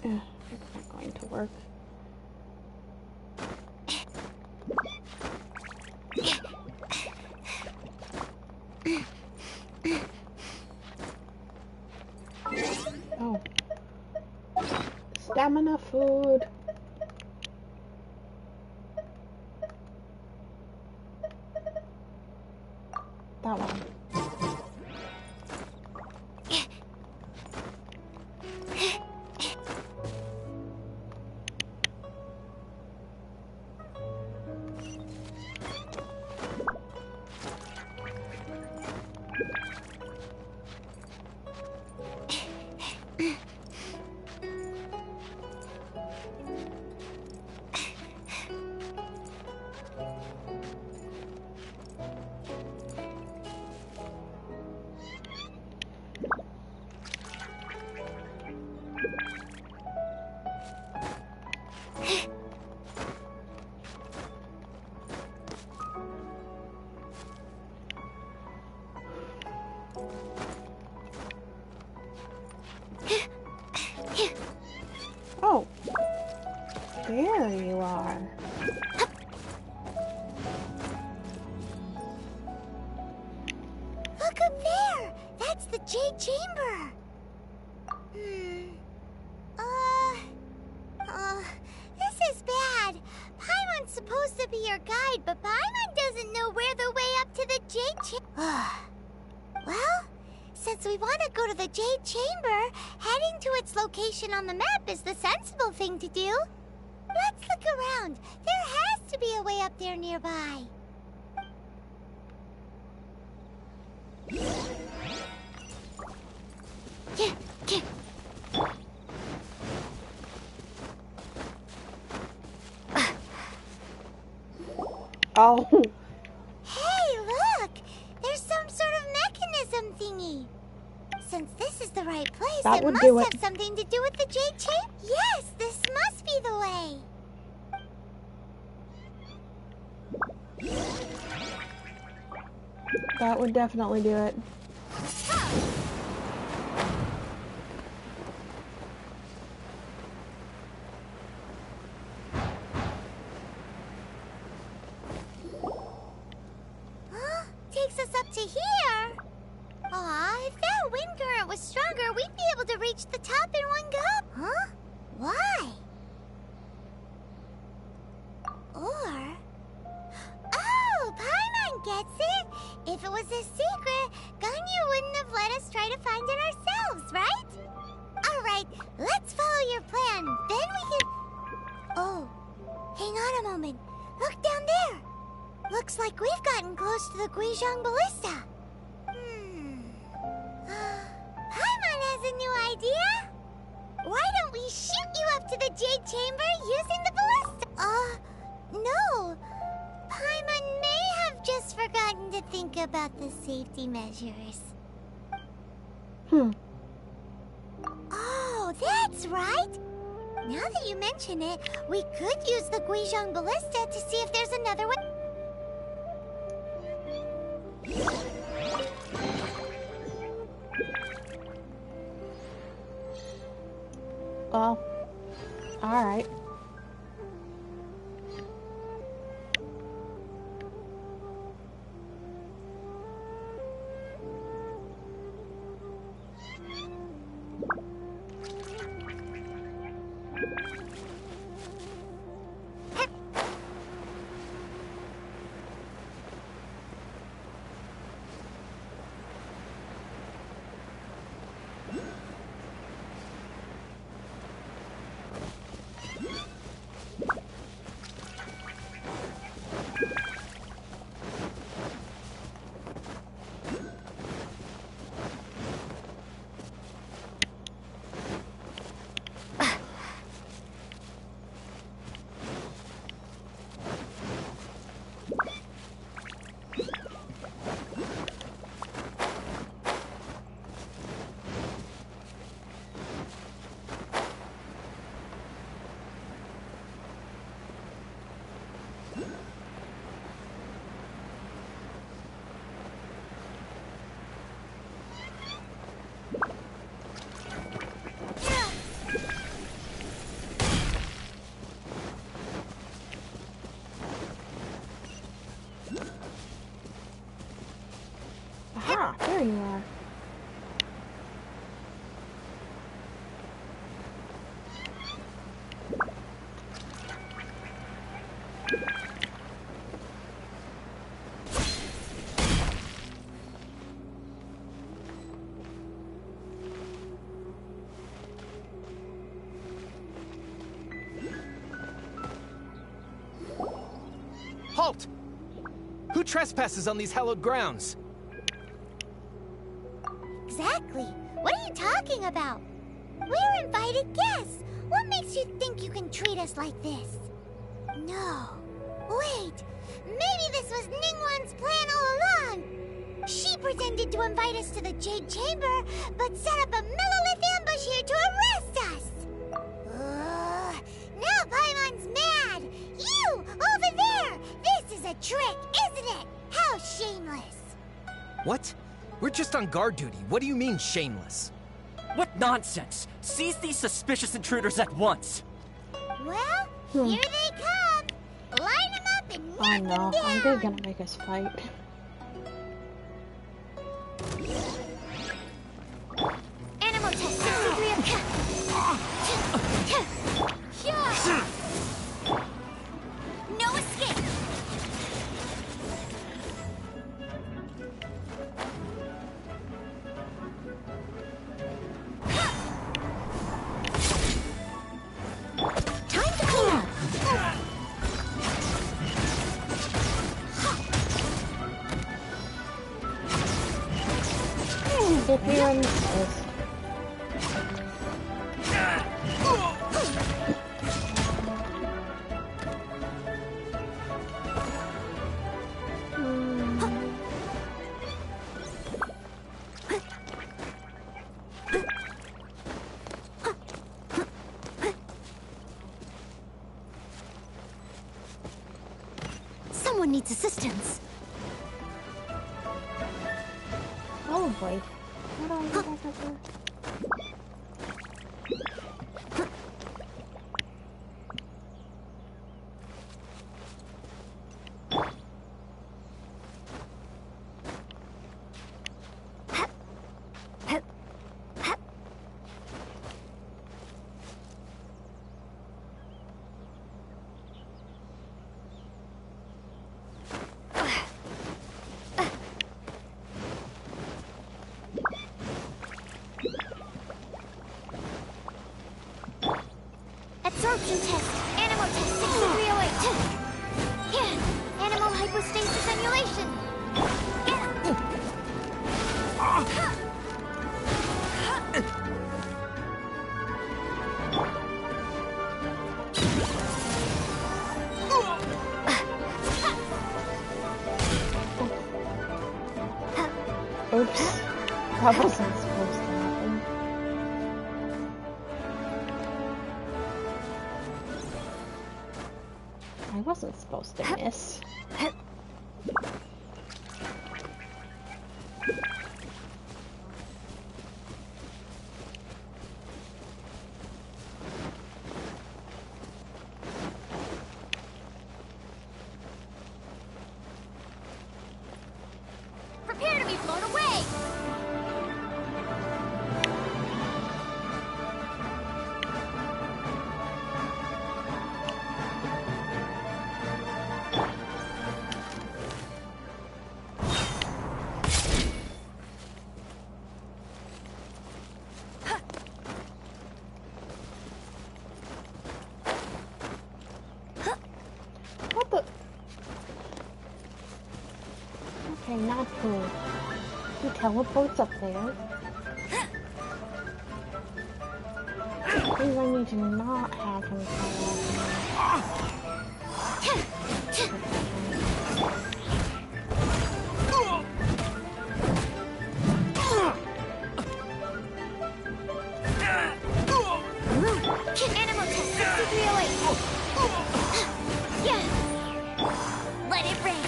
It's not going to work. Oh. Stamina food. That one. Oh, there you are. Look up there! That's the Jade Chamber! This is bad. Paimon's supposed to be your guide, but Paimon doesn't know where the way up to the Jade Chamber. Well, since we want to go to the Jade Chamber, heading to its location on the map is the sensible thing to do. Let's look around. There has to be a way up there nearby. Oh. Hey, look! There's some sort of mechanism thingy. Since this is the right place, That it would must do have it. something to do with the Jade Chamber. Yes, this must be the way. That would definitely do it. Huh? Takes us up to here. Aw, if that wind current was stronger, we'd be able to reach the top in one go. Huh? Why? Or... Oh, Paimon gets it! If it was a secret, Ganyu wouldn't have let us try to find it ourselves, right? Alright, let's follow your plan. Then we can... Oh, hang on a moment. Look down there. Looks like we've gotten close to the Guizhong Ballista. Paimon has a new idea. Why don't we shoot you up to the Jade Chamber using the ballista? No. Paimon may have just forgotten to think about the safety measures. Oh, that's right. Now that you mention it, we could use the Guizhong Ballista to see if there's another way. Well, alright. Aha, there you are. Halt! Who trespasses on these hallowed grounds? Exactly. What are you talking about? We're invited guests. What makes you think you can treat us like this? No. Wait. Maybe this was Ningguang's plan all along. She pretended to invite us to the Jade Chamber, but set up a Millilith ambush here to arrest us. Now Paimon's mad. You, over there. This is a trick, isn't it? How shameless. What? We're just on guard duty. What do you mean, shameless? What nonsense! Seize these suspicious intruders at once! Well, here they come! Line them up and knock them Oh no, down! they're gonna make us fight. Animal test 63 of Here on this list. Someone needs assistance. Oh boy. How do I get back up there? Absorption test. Animal test 6308. Yeah. Animal hypostasis emulation. Oops. That wasn't supposed to happen. I wasn't supposed to miss. Prepare to be blown away. What the? Okay, not cool. He teleports up there. Please, I need to not have him come Animal test 6308. Yeah. Let it rain.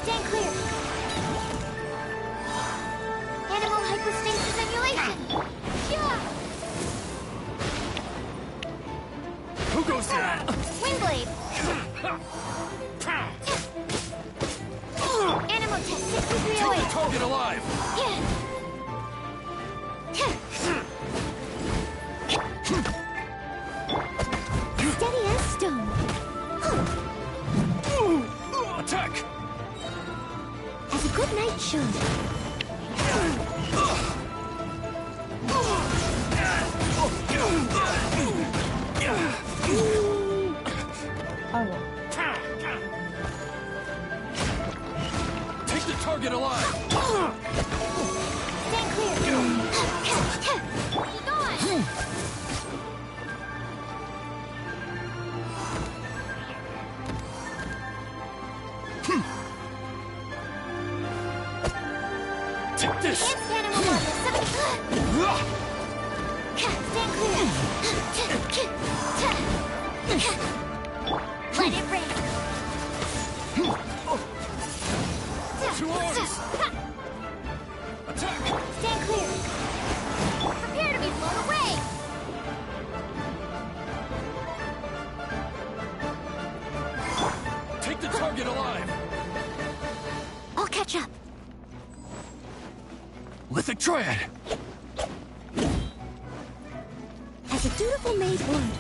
Stand clear. Animal hypostasis emulation. Yeah. Who goes there? Windblade. Animal test 6308. Target alive! Yeah. Steady as stone. Attack! As a good night should. Oh. Take the target alive! Stand clear. Be gone. Take this! Enhanced animal model 70. Stand clear. Let it rain. Two arms! Attack! Stand clear. Prepare to be blown away. Take the target alive! I'll catch up. Lithic Triad! As a dutiful maid would.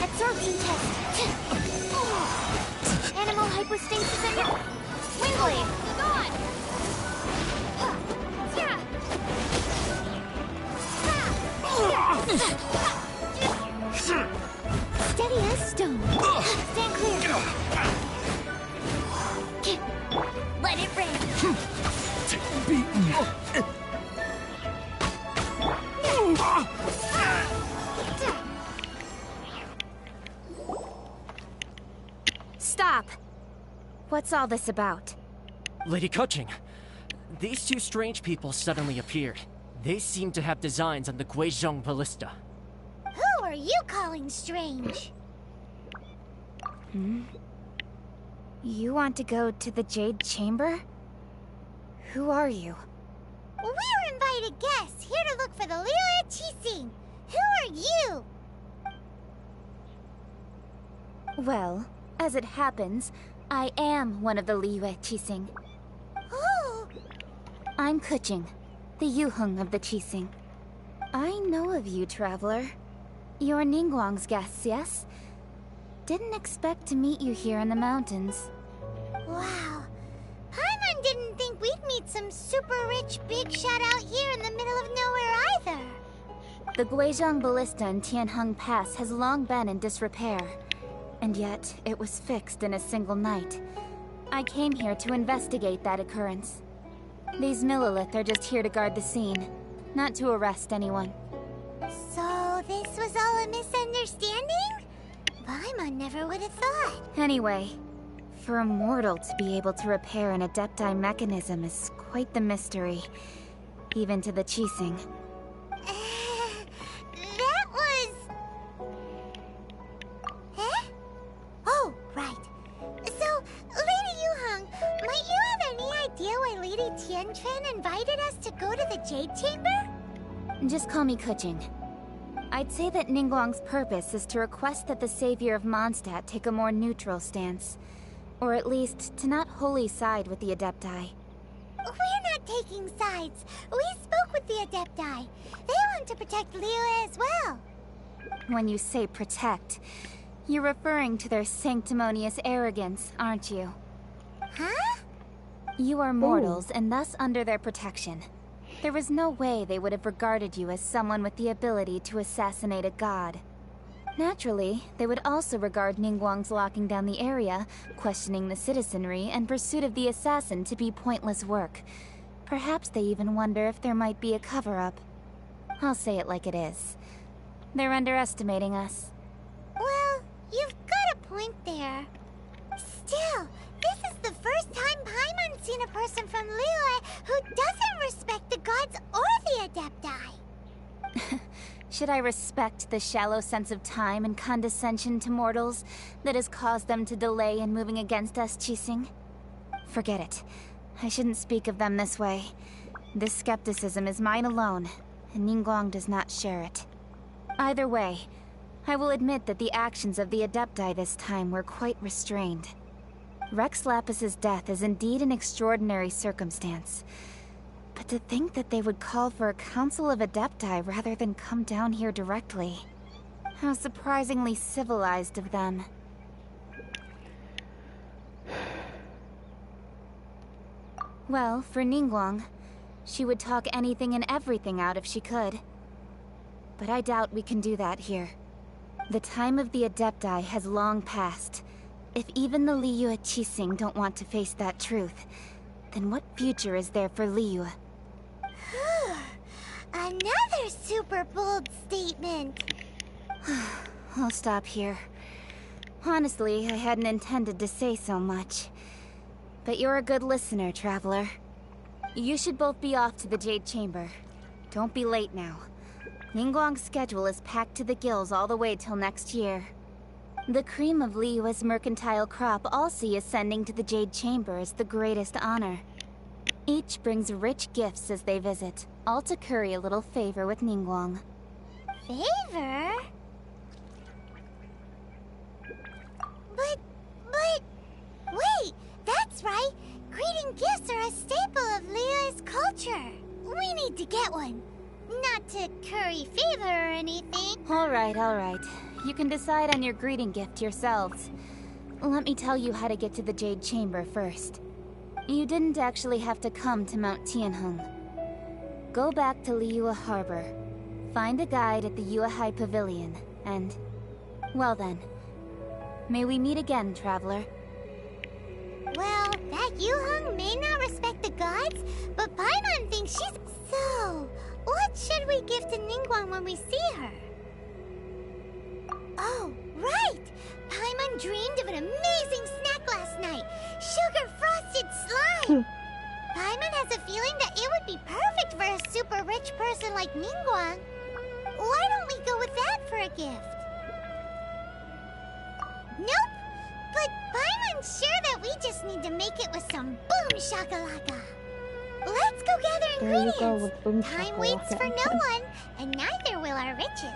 Absorption test. Animal hypostasis and your wind blade. Gone. Steady as stone. Stand clear. Let it rain. Stop! What's all this about? Lady Kuching, these two strange people suddenly appeared. They seem to have designs on the Guizhong Ballista. Who are you calling strange? You want to go to the Jade Chamber? Who are you? We're invited guests here to look for the Liyue Qixing. Who are you? Well, as it happens, I am one of the Liyue Qixing. Oh! I'm Kuching, the Yuheng of the Qixing. I know of you, traveler. You're Ningguang's guests, yes? Didn't expect to meet you here in the mountains. Wow. Paimon didn't think we'd meet some super rich big shot out here in the middle of nowhere either. The Guizhong Ballista in Tianheng Pass has long been in disrepair. And yet, it was fixed in a single night. I came here to investigate that occurrence. These Millilith are just here to guard the scene, not to arrest anyone. So this was all a misunderstanding? Paimon never would have thought. Anyway, for a mortal to be able to repair an Adepti mechanism is quite the mystery, even to the Qixing. That was... Huh? Oh, right. So, Lady Yuheng, might you have any idea why Lady Tianquan invited us to go to the Jade Chamber? Just call me Kuching. I'd say that Ningguang's purpose is to request that the savior of Mondstadt take a more neutral stance. Or at least, to not wholly side with the Adepti. We're not taking sides. We spoke with the Adepti. They want to protect Liyue as well. When you say protect, you're referring to their sanctimonious arrogance, aren't you? Huh? You are mortals, and thus under their protection. There was no way they would have regarded you as someone with the ability to assassinate a god. Naturally, they would also regard Ningguang's locking down the area, questioning the citizenry, and pursuit of the assassin to be pointless work. Perhaps they even wonder if there might be a cover-up. I'll say it like it is. They're underestimating us. Well, you've got a point there. Still, this is the first time Paimon's seen a person from Liyue who doesn't respect the gods or the Adepti. Should I respect the shallow sense of time and condescension to mortals that has caused them to delay in moving against us, Qixing? Forget it. I shouldn't speak of them this way. This skepticism is mine alone, and Ningguang does not share it. Either way, I will admit that the actions of the Adepti this time were quite restrained. Rex Lapis's death is indeed an extraordinary circumstance. But to think that they would call for a council of Adepti rather than come down here directly. How surprisingly civilized of them. Well, for Ningguang, she would talk anything and everything out if she could. But I doubt we can do that here. The time of the Adepti has long passed. If even the Liyue Qixing don't want to face that truth, then what future is there for Liyue? Another super bold statement. I'll stop here. Honestly, I hadn't intended to say so much. But you're a good listener, traveler. You should both be off to the Jade Chamber. Don't be late now. Ningguang's schedule is packed to the gills all the way till next year. The cream of Liyue's mercantile crop all see ascending to the Jade Chamber as the greatest honor. Each brings rich gifts as they visit, all to curry a little favor with Ningguang. Favor? But... Wait, that's right! Greeting gifts are a staple of Liyue's culture! We need to get one. Not to curry favor or anything. Alright, alright. You can decide on your greeting gift yourselves. Let me tell you how to get to the Jade Chamber first. You didn't actually have to come to Mount Tianheng. Go back to Liyue Harbor. Find a guide at the Yuehai Pavilion, and... well then. May we meet again, traveler. Well, that Yuheng may not respect the gods, but Paimon thinks she's... So, what should we give to Ningguang when we see her? Oh, right! Paimon dreamed of an amazing snack last night! Sugar-frosted slime! Paimon has a feeling that it would be perfect for a super rich person like Ningguang. Why don't we go with that for a gift? Nope! But Paimon's sure that we just need to make it with some boom shakalaka. Let's go gather ingredients. There you go with boom Time waits shakalaka. for no one, and neither will our riches.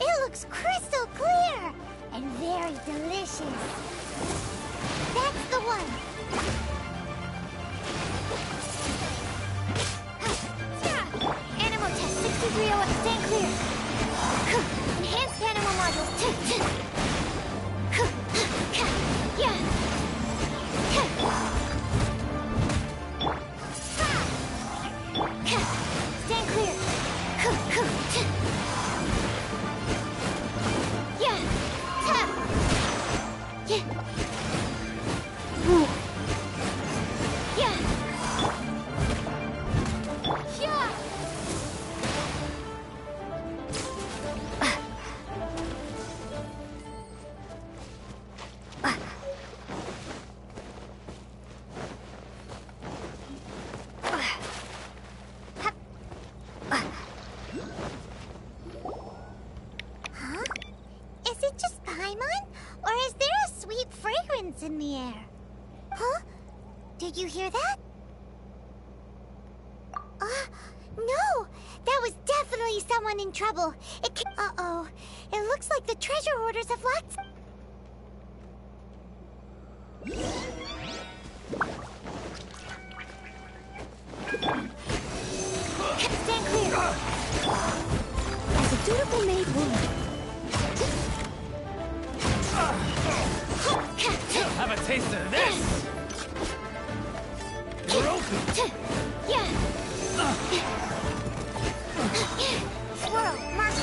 It looks crystal clear and very delicious. That's the one. Animal test 6301, stand clear. Enhanced animal modules. Stand clear. In the air. Huh? Did you hear that? No! That was definitely someone in trouble. Uh-oh. It looks like the treasure hoarders have locked... Stand clear. As a dutiful maid woman. Have a taste of this! Swirl, Mark 2!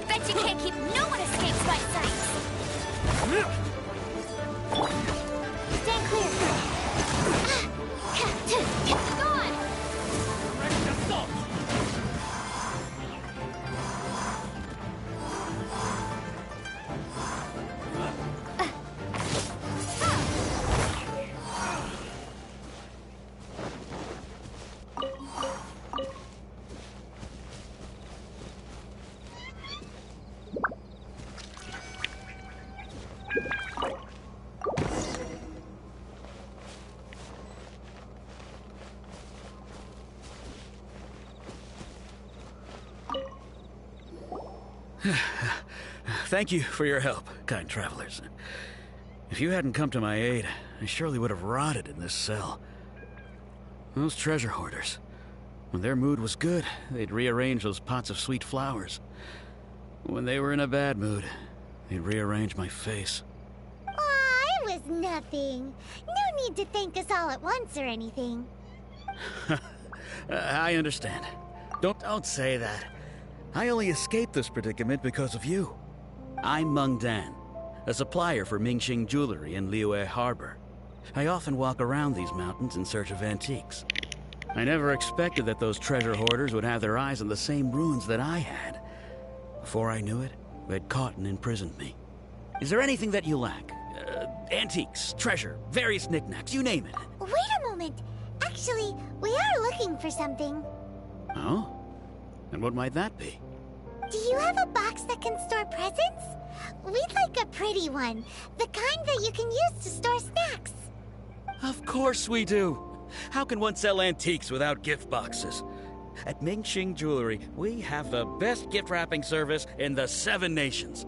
Bet you can't keep no one escapes my sight! Stand clear! Gone! Ready to assault! Thank you for your help, kind travelers. If you hadn't come to my aid, I surely would have rotted in this cell. Those treasure hoarders, when their mood was good, they'd rearrange those pots of sweet flowers. When they were in a bad mood, they'd rearrange my face. Aw, it was nothing. No need to thank us all at once or anything. I understand. Don't say that. I only escaped this predicament because of you. I'm Meng Dan, a supplier for Mingxing Jewelry in Liyue Harbor. I often walk around these mountains in search of antiques. I never expected that those treasure hoarders would have their eyes on the same ruins that I had. Before I knew it, they'd caught and imprisoned me. Is there anything that you lack? Antiques, treasure, various knickknacks, you name it. Wait a moment. Actually, we are looking for something. Oh? And what might that be? Do you have a box that can store presents? We'd like a pretty one. The kind that you can use to store snacks. Of course we do. How can one sell antiques without gift boxes? At Mingxing Jewelry, we have the best gift wrapping service in the 7 nations.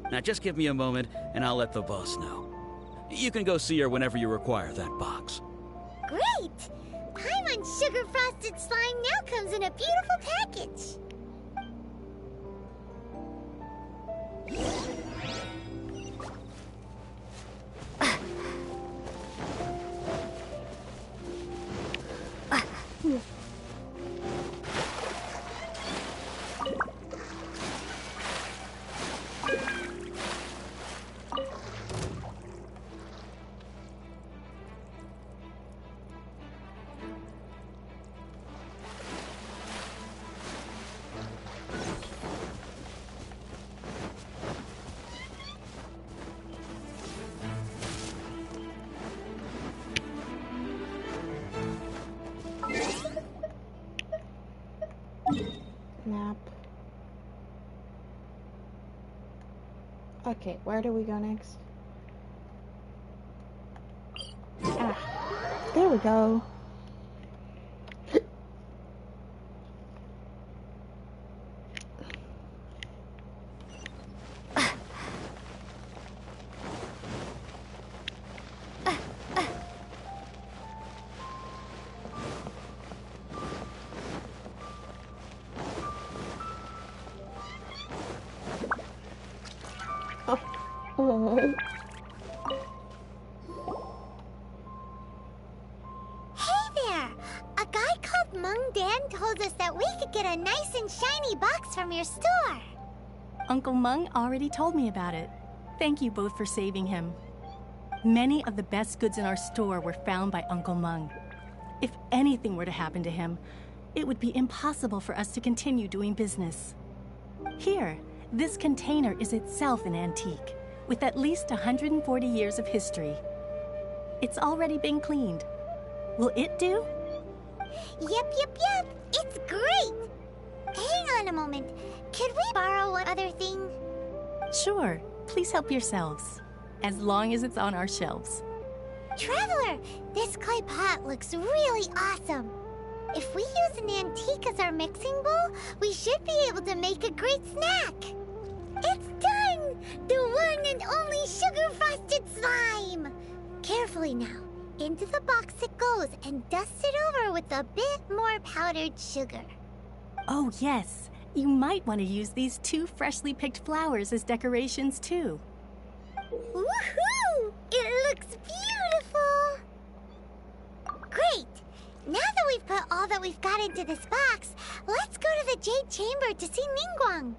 Now just give me a moment, and I'll let the boss know. You can go see her whenever you require that box. Great! Paimon Sugar Frosted Slime now comes in a beautiful package. Map. Okay, where do we go next? Ah, there we go. Oh. Hey there! A guy called Meng Dan told us that we could get a nice and shiny box from your store. Uncle Meng already told me about it. Thank you both for saving him. Many of the best goods in our store were found by Uncle Meng. If anything were to happen to him, it would be impossible for us to continue doing business. Here, this container is itself an antique, with at least 140 years of history. It's already been cleaned. Will it do? Yep. It's great! Hang on a moment. Could we borrow one other thing? Sure. Please help yourselves. As long as it's on our shelves. Traveler, this clay pot looks really awesome. If we use an antique as our mixing bowl, we should be able to make a great snack. It's done! The one and only sugar-frosted slime! Carefully now. Into the box it goes and dust it over with a bit more powdered sugar. Oh, yes. You might want to use these 2 freshly picked flowers as decorations, too. Woohoo! It looks beautiful! Great! Now that we've put all that we've got into this box, let's go to the Jade Chamber to see Ningguang.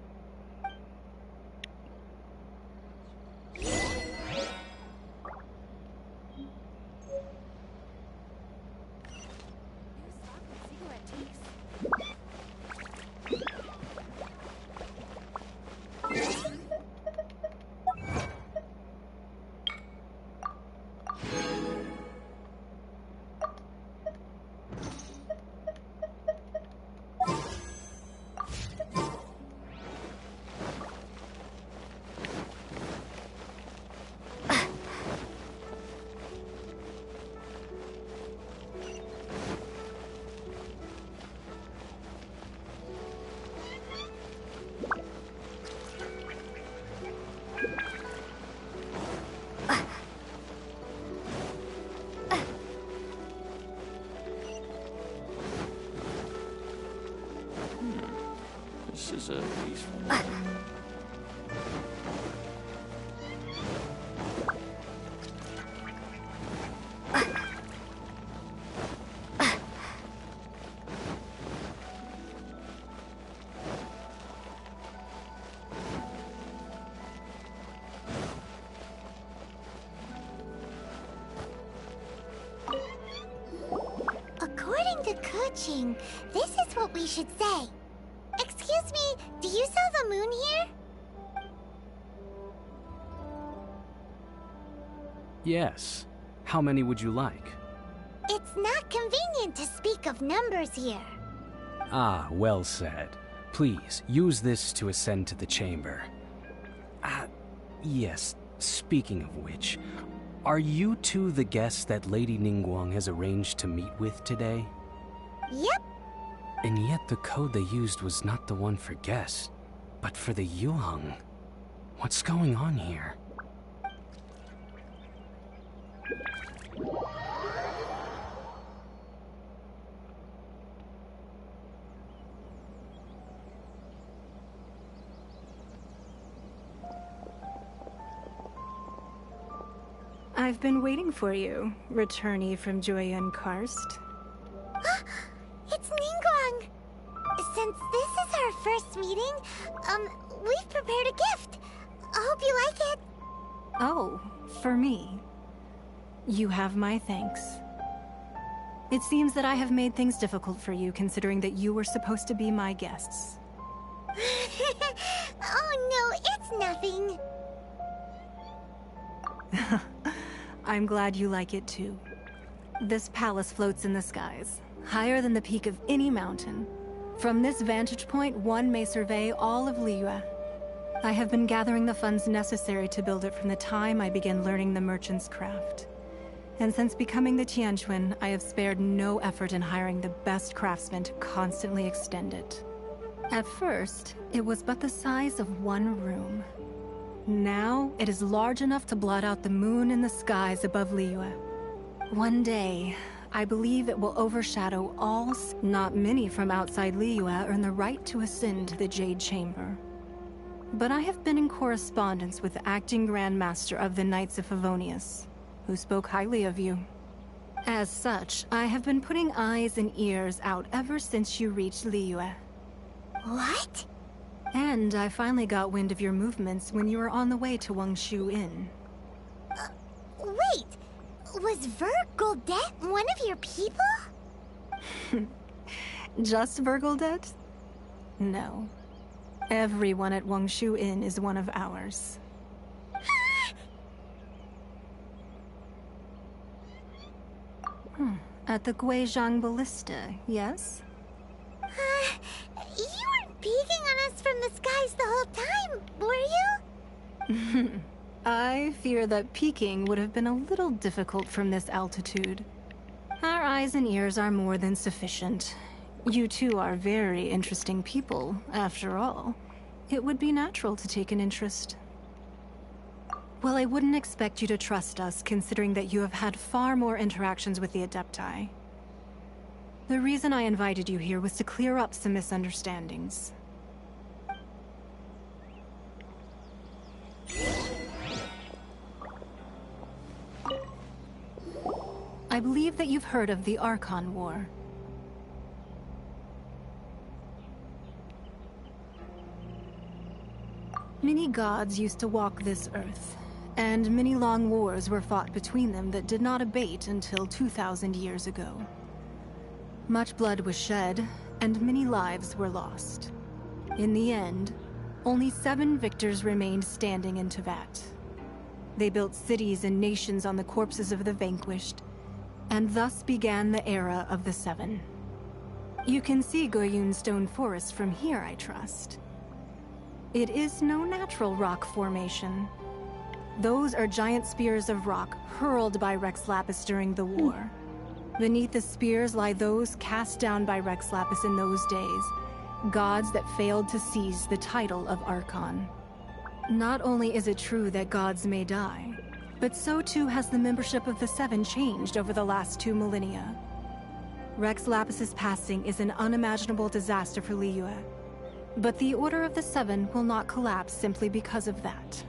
This is a peaceful moment. touching. This is what we should say. Excuse me, do you sell the moon here? Yes. How many would you like? It's not convenient to speak of numbers here. Ah, well said. Please, use this to ascend to the chamber. Yes, speaking of which, are you two the guests that Lady Ningguang has arranged to meet with today? Yep. And yet the code they used was not the one for guests, but for the Yuheng. What's going on here? I've been waiting for you, returnee from Joyun Karst. It's Ningguang! Since this is our first meeting, we've prepared a gift. I hope you like it. Oh, for me. You have my thanks. It seems that I have made things difficult for you, considering that you were supposed to be my guests. Oh no, it's nothing. I'm glad you like it too. This palace floats in the skies, higher than the peak of any mountain. From this vantage point, one may survey all of Liyue. I have been gathering the funds necessary to build it from the time I began learning the merchant's craft. And since becoming the Tianquan, I have spared no effort in hiring the best craftsmen to constantly extend it. At first, it was but the size of one room. Now, it is large enough to blot out the moon in the skies above Liyue. One day, I believe it will overshadow all. Not many from outside Liyue earn the right to ascend to the Jade Chamber. But I have been in correspondence with the acting Grand Master of the Knights of Favonius, who spoke highly of you. As such, I have been putting eyes and ears out ever since you reached Liyue. What? And I finally got wind of your movements when you were on the way to Wangshu Inn. Wait! Was Vergoldet one of your people? Just Vergoldet? No. Everyone at Wangshu Inn is one of ours. At the Guizhang Ballista, yes? You weren't peeking on us from the skies the whole time, were you? I fear that peeking would have been a little difficult from this altitude. Our eyes and ears are more than sufficient. You two are very interesting people, after all. It would be natural to take an interest. Well, I wouldn't expect you to trust us, considering that you have had far more interactions with the Adepti. The reason I invited you here was to clear up some misunderstandings. I believe that you've heard of the Archon War. Many gods used to walk this earth, and many long wars were fought between them that did not abate until 2,000 years ago. Much blood was shed, and many lives were lost. In the end, only 7 victors remained standing in Teyvat. They built cities and nations on the corpses of the vanquished, and thus began the era of the 7. You can see Goyun Stone Forest from here, I trust. It is no natural rock formation. Those are giant spears of rock hurled by Rex Lapis during the war. Beneath the spears lie those cast down by Rex Lapis in those days, gods that failed to seize the title of Archon. Not only is it true that gods may die, but so too has the membership of the 7 changed over the last 2 millennia. Rex Lapis's passing is an unimaginable disaster for Liyue, but the Order of the 7 will not collapse simply because of that.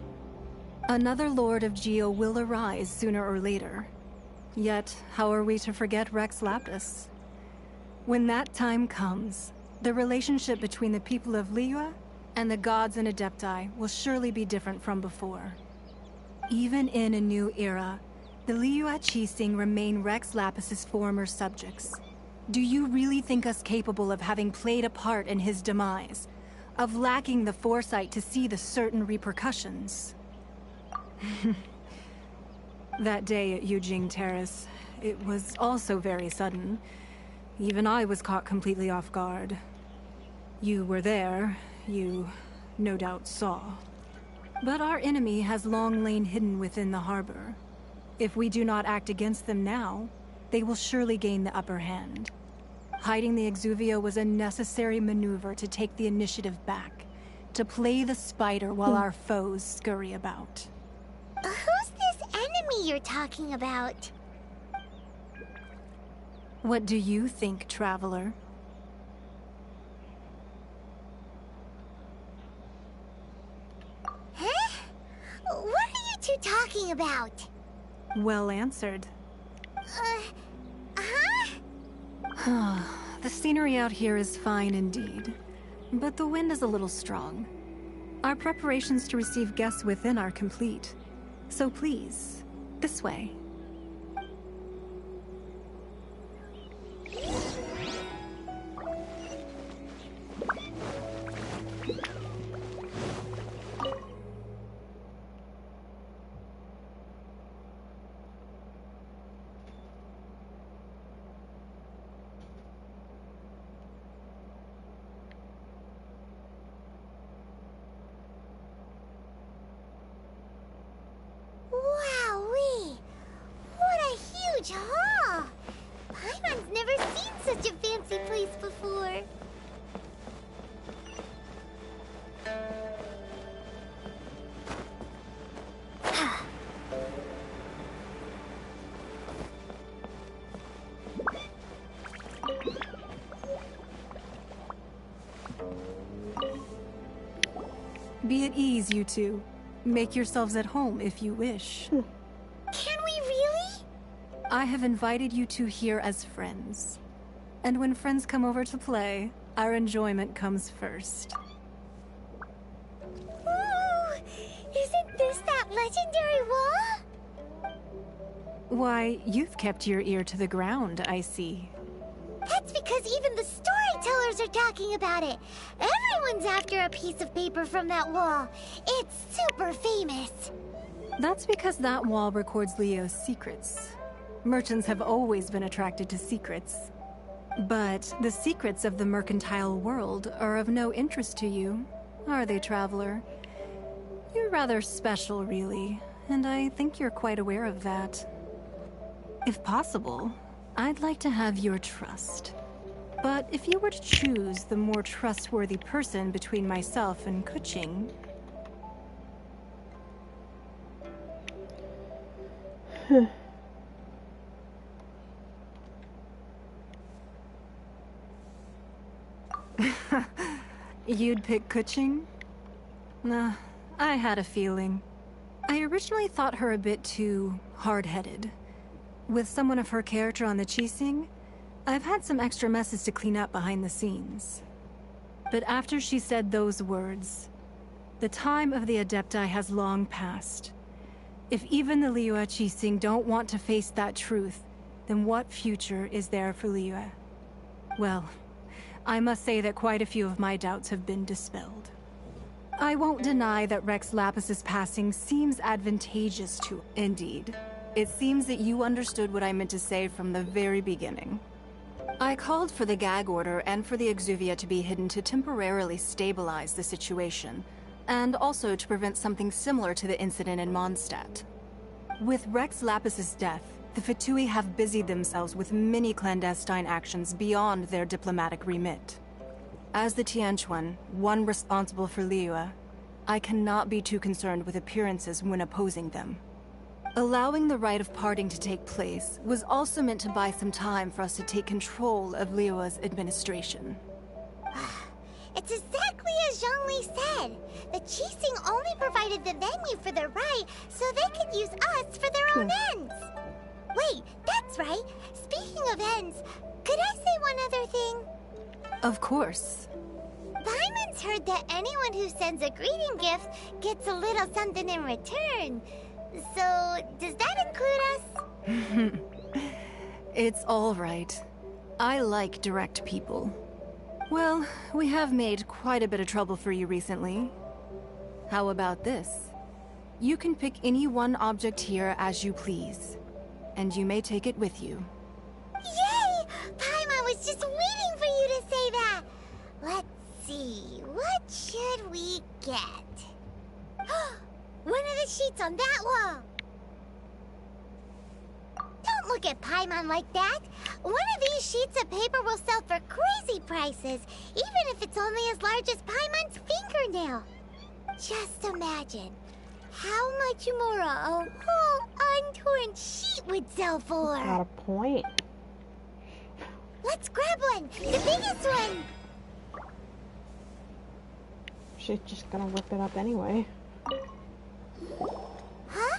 Another Lord of Geo will arise sooner or later. Yet, how are we to forget Rex Lapis? When that time comes, the relationship between the people of Liyue and the gods and Adepti will surely be different from before. Even in a new era, the Liyue Qixing remain Rex Lapis's former subjects. Do you really think us capable of having played a part in his demise? Of lacking the foresight to see the certain repercussions? That day at Yujing Terrace, it was also very sudden. Even I was caught completely off guard. You were there, you no doubt saw. But our enemy has long lain hidden within the harbor. If we do not act against them now, they will surely gain the upper hand. Hiding the Exuvia was a necessary maneuver to take the initiative back, to play the spider while our foes scurry about. Who's this enemy you're talking about? What do you think, Traveler? Huh? What are you two talking about? Well answered. The scenery out here is fine indeed, but the wind is a little strong. Our preparations to receive guests within are complete, so please, this way. Wowee! What a huge hall! Paimon's never seen such a fancy place before. Be at ease, you two. Make yourselves at home if you wish. Can we really? I have invited you two here as friends. And when friends come over to play, our enjoyment comes first. Ooh! Isn't this that legendary wall? Why, you've kept your ear to the ground, I see. That's because even the storytellers are talking about it. Everyone's after a piece of paper from that wall. It's super famous. That's because that wall records Leo's secrets. Merchants have always been attracted to secrets. But the secrets of the mercantile world are of no interest to you, are they, Traveler? You're rather special, really, and I think you're quite aware of that. If possible, I'd like to have your trust. But if you were to choose the more trustworthy person between myself and Kuching... You'd pick Kuching? Nah, I had a feeling. I originally thought her a bit too hard-headed. With someone of her character on the Qixing, I've had some extra messes to clean up behind the scenes. But after she said those words, the time of the Adepti has long passed. If even the Liyue Qixing don't want to face that truth, then what future is there for Liyue? Well, I must say that quite a few of my doubts have been dispelled. I won't deny that Rex Lapis's passing seems advantageous to... Indeed. It seems that you understood what I meant to say from the very beginning. I called for the gag order and for the Exuvia to be hidden to temporarily stabilize the situation, and also to prevent something similar to the incident in Mondstadt. With Rex Lapis's death, the Fatui have busied themselves with many clandestine actions beyond their diplomatic remit. As the Tianquan, one responsible for Liyue, I cannot be too concerned with appearances when opposing them. Allowing the rite of parting to take place was also meant to buy some time for us to take control of Liyue's administration. It's exactly as Zhongli said. The Qixing only provided the venue for their rite so they could use us for their own ends. Wait, that's right. Speaking of ends, could I say one other thing? Of course. Paimon's heard that anyone who sends a greeting gift gets a little something in return. So, does that include us? It's all right. I like direct people. Well, we have made quite a bit of trouble for you recently. How about this? You can pick any one object here as you please, and you may take it with you. Yay! Paimon was just waiting for you to say that! Let's see, what should we get? One of the sheets on that wall! Don't look at Paimon like that! One of these sheets of paper will sell for crazy prices, even if it's only as large as Paimon's fingernail. Just imagine how much more a whole untorn sheet would sell for. Got a point. Let's grab one! The biggest one! She's just gonna rip it up anyway. Huh?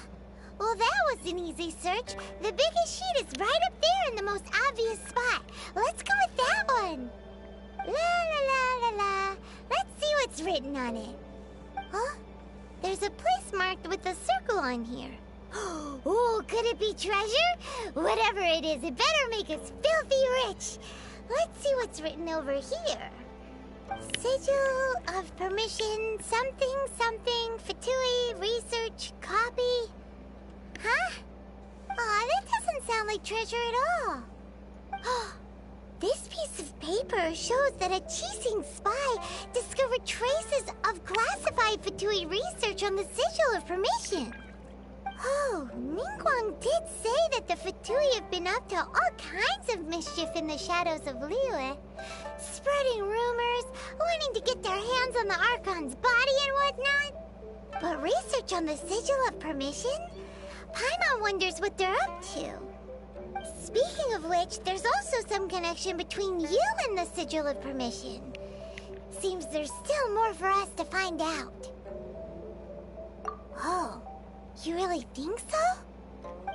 Well, that was an easy search. The biggest sheet is right up there in the most obvious spot. Let's go with that one. La la la la la. Let's see what's written on it. Huh? There's a place marked with a circle on here. Oh, could it be treasure? Whatever it is, it better make us filthy rich. Let's see what's written over here. Sigil of permission, something, something, Fatui, research, copy. Huh? Aw, that doesn't sound like treasure at all. This piece of paper shows that a Qixing spy discovered traces of classified Fatui research on the Sigil of Permission. Oh, Ningguang did say that the Fatui have been up to all kinds of mischief in the shadows of Liyue, spreading rumors, wanting to get their hands on the Archon's body and whatnot. But research on the Sigil of Permission? Paimon wonders what they're up to. Speaking of which, there's also some connection between you and the Sigil of Permission. Seems there's still more for us to find out. Oh, you really think so?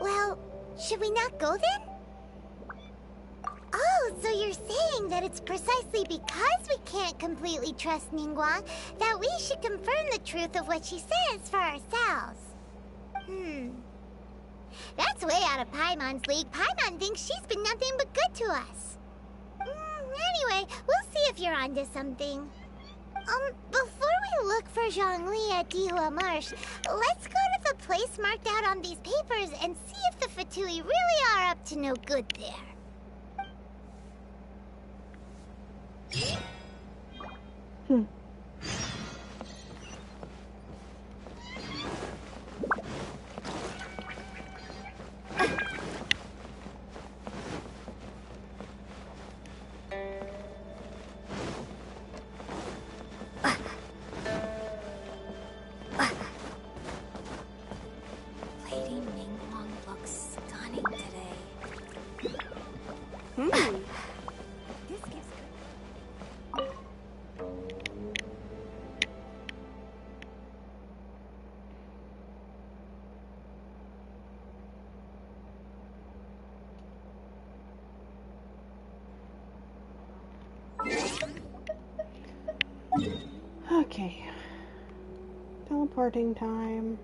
Well, should we not go then? Oh, so you're saying that it's precisely because we can't completely trust Ningguang that we should confirm the truth of what she says for ourselves. That's way out of Paimon's league. Paimon thinks she's been nothing but good to us. Anyway, we'll see if you're onto something. Before we look for Zhongli at Dihua Marsh, let's go to the place marked out on these papers and see if the Fatui really are up to no good there. Lady Ningguang looks stunning today. This gives Okay. Teleporting time.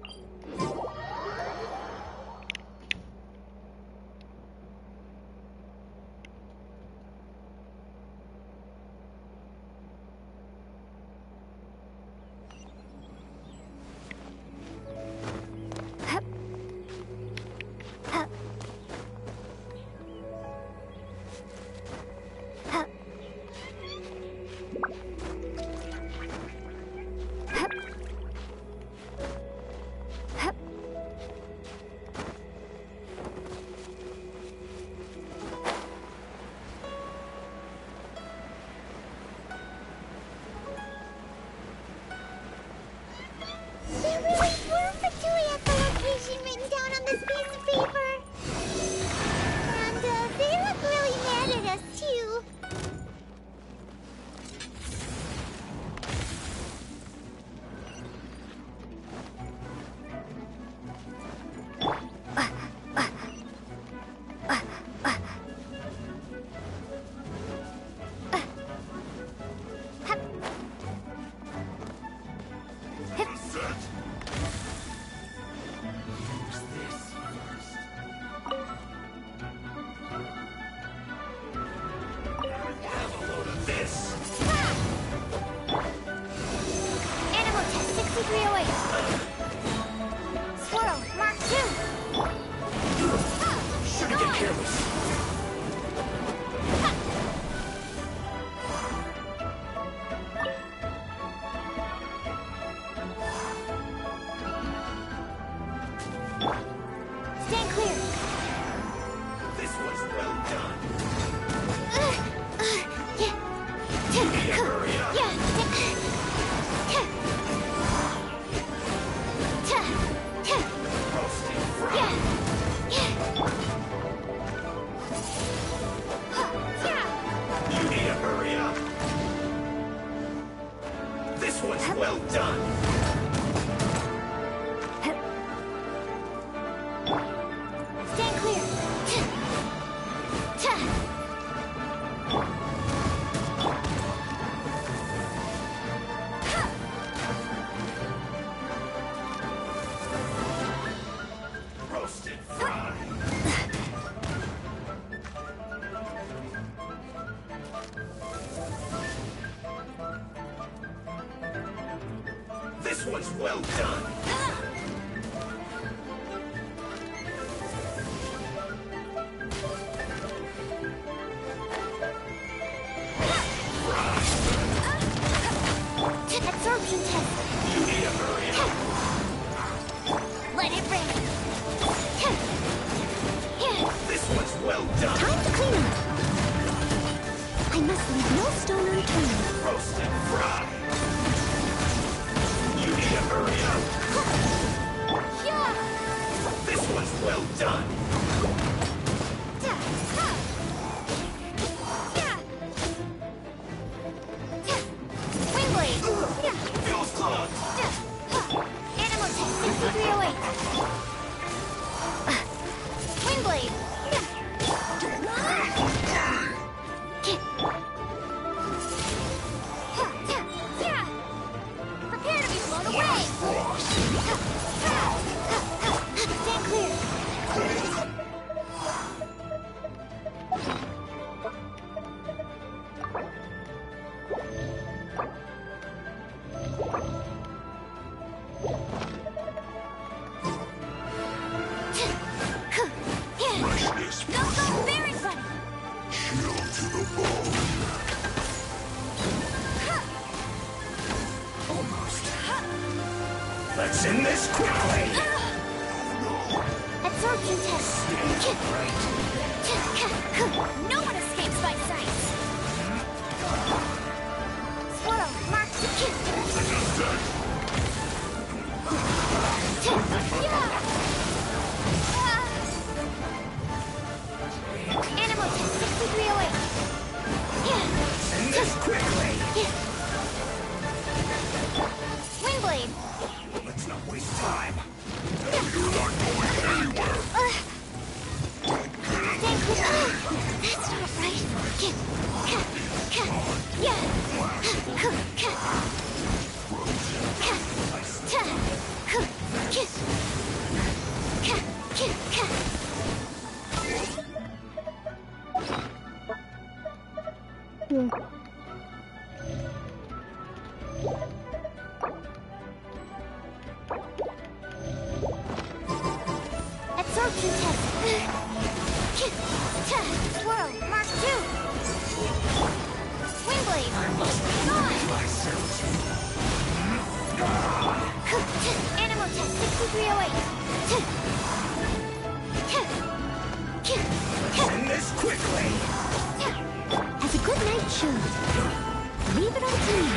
6308. Swirl, Mark 2. Shouldn't get careless. Stand clear. This was well done. Yeah. You need to hurry up. Yeah. Roasting fried. You need to hurry up. This one's well done. Stand clear. Roasted fried. This one's well done. Absorption test. You need to hurry up. Let it rain. This one's well done. Time to clean up. I must leave no stone unturned. Roasted fried. You need to hurry up. This one's well done. Windblade. Feels clogged. Animal test 6308. Windblade. Prepare to be blown away. Stand clear. Freshness Go, go, very funny. chill to the bone. Almost. Let's end this quickly. Absorption test. No one escapes my sight. Swirl, Mark 2. Animal test 6308. End this quickly. Windblade. Let's not waste time. You're not going anywhere. Stand clear. That's not right. Absorption test. Swirl, Mark 2. Windblade. Animal test 6308. End this quickly. As a good knight should. Leave it unclean.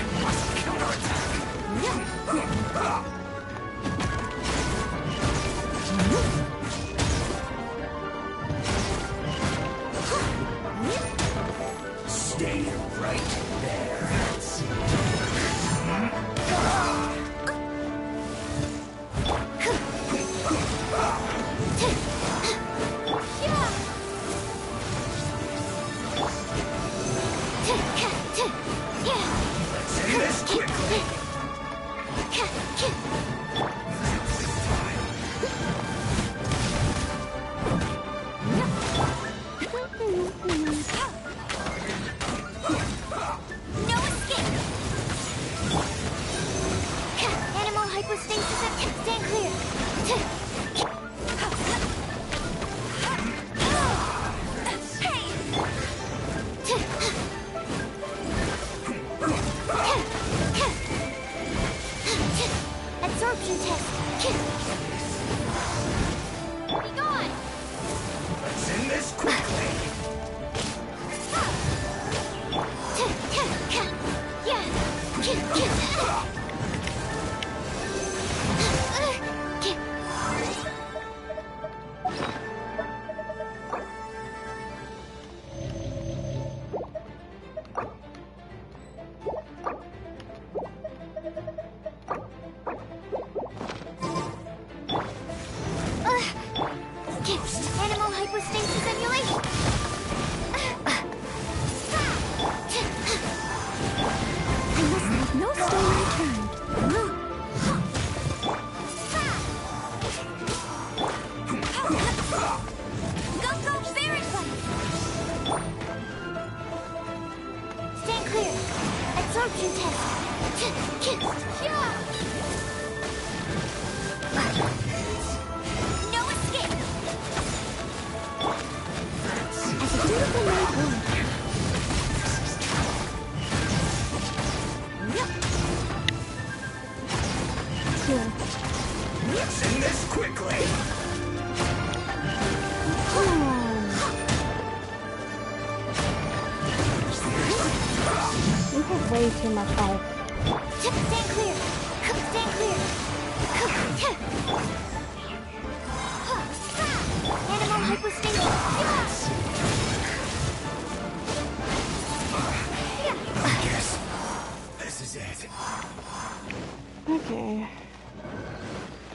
Stay right there. Let's end this quickly. hypostasis and stand clear. Absorption test. Be gone. Let's end this quickly. Animal hypostasis emulation. I must leave no stone unturned. Go, very fast. Stand clear. Absorption test. No escape. As a dutiful maid woman. Let's end this quickly. You have way too much health. Stand clear. Stand clear. Animal hypostasis. I guess this is it. Okay.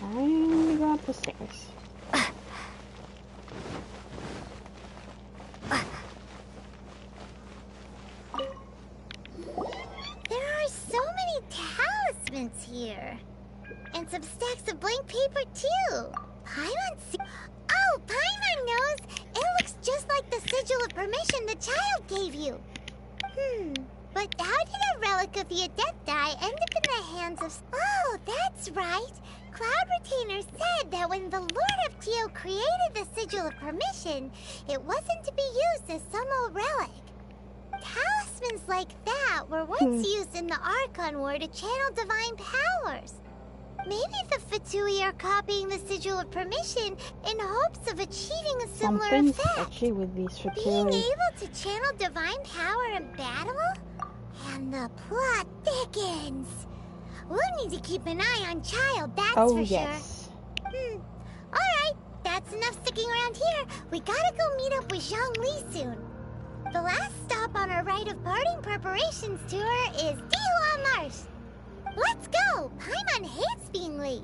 Time to go up the stairs. There are so many talismans here. And some stacks of blank paper, too. Oh, Paimon knows! It looks just like the sigil of permission the child gave you. But how did a relic of the Adepti end up in the hands of... Oh, that's right. Cloud Retainer said that when the Lord of Tio created the sigil of permission, it wasn't to be used as some old relic. Talismans like that were once used in the Archon War to channel divine powers. Maybe the Fatui are copying the sigil of permission in hopes of achieving a similar Something's effect. sketchy with these Being Fatui. able to channel divine power in battle? And the plot thickens. We'll need to keep an eye on Child, that's Oh, for yes. sure. Alright, that's enough sticking around here. We gotta go meet up with Zhongli soon. The last stop on our rite of parting preparations tour is Dihua Marsh. Let's go! Paimon hates being late.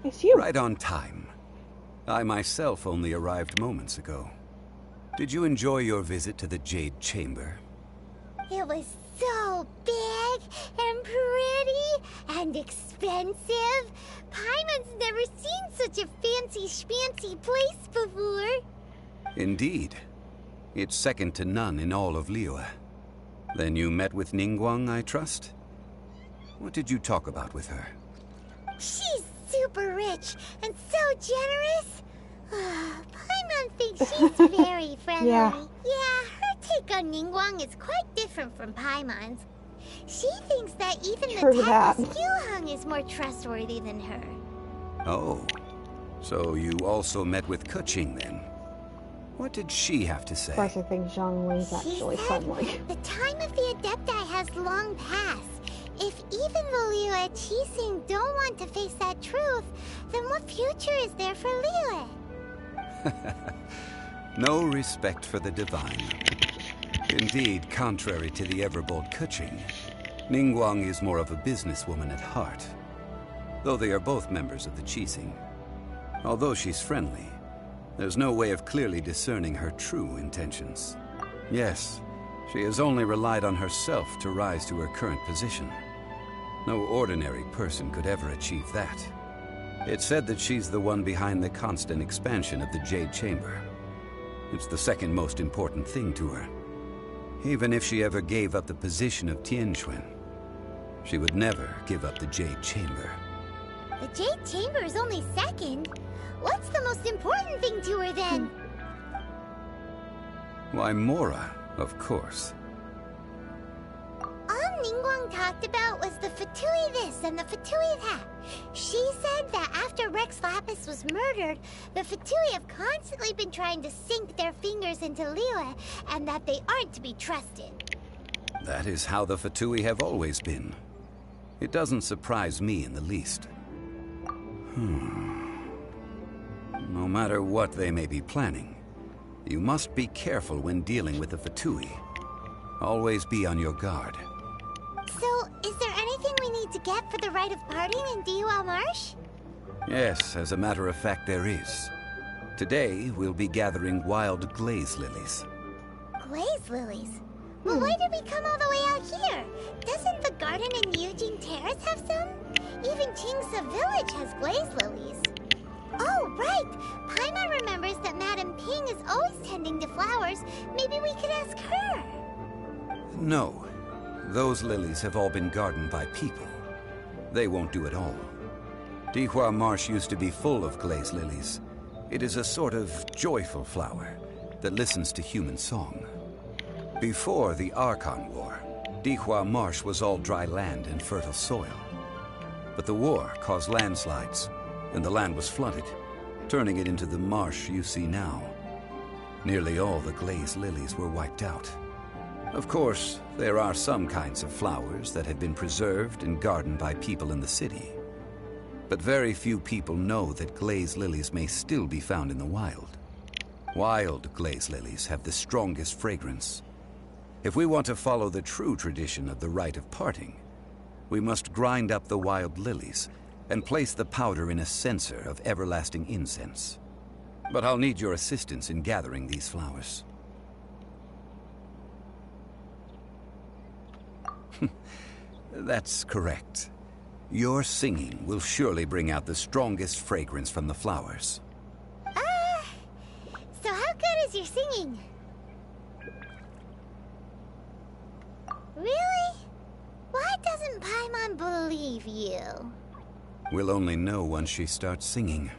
It's you. Right on time. I myself only arrived moments ago. Did you enjoy your visit to the Jade Chamber? It was so big and pretty and expensive. Paimon's never seen such a fancy schmancy place before. Indeed. It's second to none in all of Liyue. Then you met with Ningguang, I trust? What did you talk about with her? She's super rich and so generous. Paimon thinks she's very friendly. Yeah. Yeah, her take on Ningguang is quite different from Paimon's. She thinks that even True the that. Tactless Yuheng is more trustworthy than her. Oh. So you also met with Keqing then? What did she have to say? Of course, I think Zhongli's actually friendly. The time of the Adepti has long passed. If even the Liyue Qixing don't want to face that truth, then what future is there for Liyue? No respect for the divine. Indeed, contrary to the ever-bold Keqing, Ningguang is more of a businesswoman at heart. Though they are both members of the Qixing. Although she's friendly, there's no way of clearly discerning her true intentions. Yes, she has only relied on herself to rise to her current position. No ordinary person could ever achieve that. It's said that she's the one behind the constant expansion of the Jade Chamber. It's the second most important thing to her. Even if she ever gave up the position of Tianquan, she would never give up the Jade Chamber. The Jade Chamber is only second. What's the most important thing to her then? Why, Mora, of course. All Ningguang talked about was the Fatui this and the Fatui that. She said that after Rex Lapis was murdered, the Fatui have constantly been trying to sink their fingers into Liyue, and that they aren't to be trusted. That is how the Fatui have always been. It doesn't surprise me in the least. No matter what they may be planning, you must be careful when dealing with the Fatui. Always be on your guard. So, is there anything we need to get for the rite of parting in Dihua Marsh? Yes, as a matter of fact, there is. Today, we'll be gathering wild glaze lilies. Glaze lilies? Well, why did we come all the way out here? Doesn't the garden in Yujing Terrace have some? Even Qingsa Village has glaze lilies. Oh, right! Paimon remembers that Madame Ping is always tending to flowers. Maybe we could ask her. No. Those lilies have all been gardened by people. They won't do it all. Dihua Marsh used to be full of glaze lilies. It is a sort of joyful flower that listens to human song. Before the Archon War, Dihua Marsh was all dry land and fertile soil. But the war caused landslides, and the land was flooded, turning it into the marsh you see now. Nearly all the glaze lilies were wiped out. Of course, there are some kinds of flowers that have been preserved and gardened by people in the city. But very few people know that glaze lilies may still be found in the wild. Wild glaze lilies have the strongest fragrance. If we want to follow the true tradition of the rite of parting, we must grind up the wild lilies and place the powder in a censer of everlasting incense. But I'll need your assistance in gathering these flowers. That's correct. Your singing will surely bring out the strongest fragrance from the flowers. So how good is your singing? Really? Why doesn't Paimon believe you? We'll only know once she starts singing.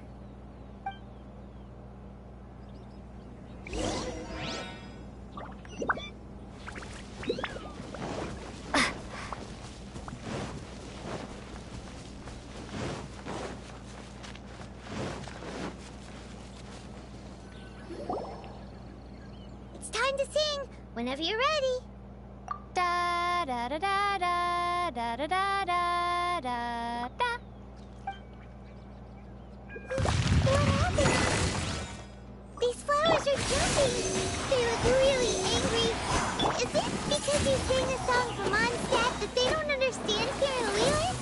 It's time to sing, whenever you're ready. Da da da da da da da da da da da. What happened? These flowers are jumping. They look really angry. Is it because you sang a song from Mondstadt that they don't understand here in Liyue?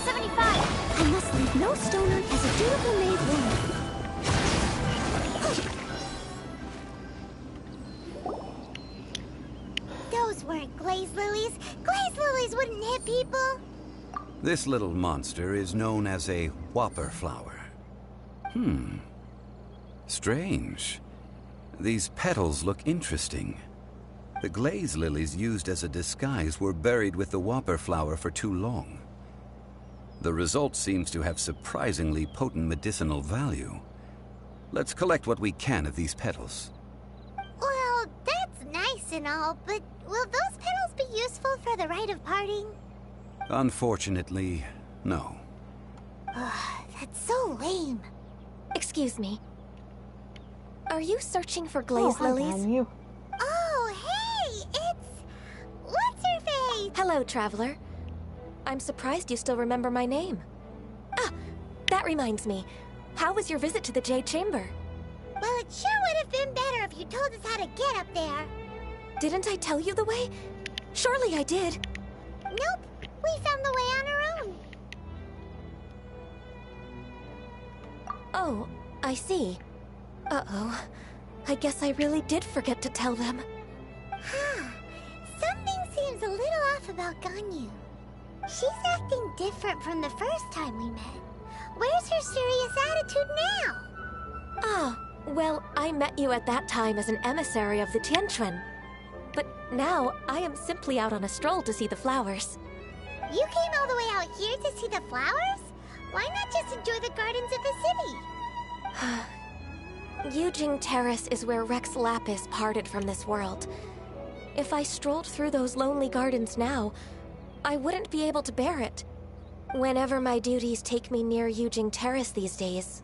75. I must leave no stone unturned as a dutiful maid woman. Those weren't glaze lilies. Glaze lilies wouldn't hit people. This little monster is known as a whopper flower. Strange. These petals look interesting. The glaze lilies used as a disguise were buried with the whopper flower for too long. The result seems to have surprisingly potent medicinal value. Let's collect what we can of these petals. Well, that's nice and all, but will those petals be useful for the rite of parting? Unfortunately, no. That's so lame. Excuse me. Are you searching for glaze lilies? Oh, hey! It's... What's-her-face? Hello, traveler. I'm surprised you still remember my name. Ah, that reminds me. How was your visit to the Jade Chamber? Well, it sure would have been better if you told us how to get up there. Didn't I tell you the way? Surely I did. Nope. We found the way on our own. Oh, I see. Uh-oh. I guess I really did forget to tell them. Something seems a little off about Ganyu. She's acting different from the first time we met. Where's her serious attitude now? Ah, well, I met you at that time as an emissary of the Tianquan. But now, I am simply out on a stroll to see the flowers. You came all the way out here to see the flowers? Why not just enjoy the gardens of the city? Yujing Terrace is where Rex Lapis parted from this world. If I strolled through those lonely gardens now, I wouldn't be able to bear it. Whenever my duties take me near Yujing Terrace these days,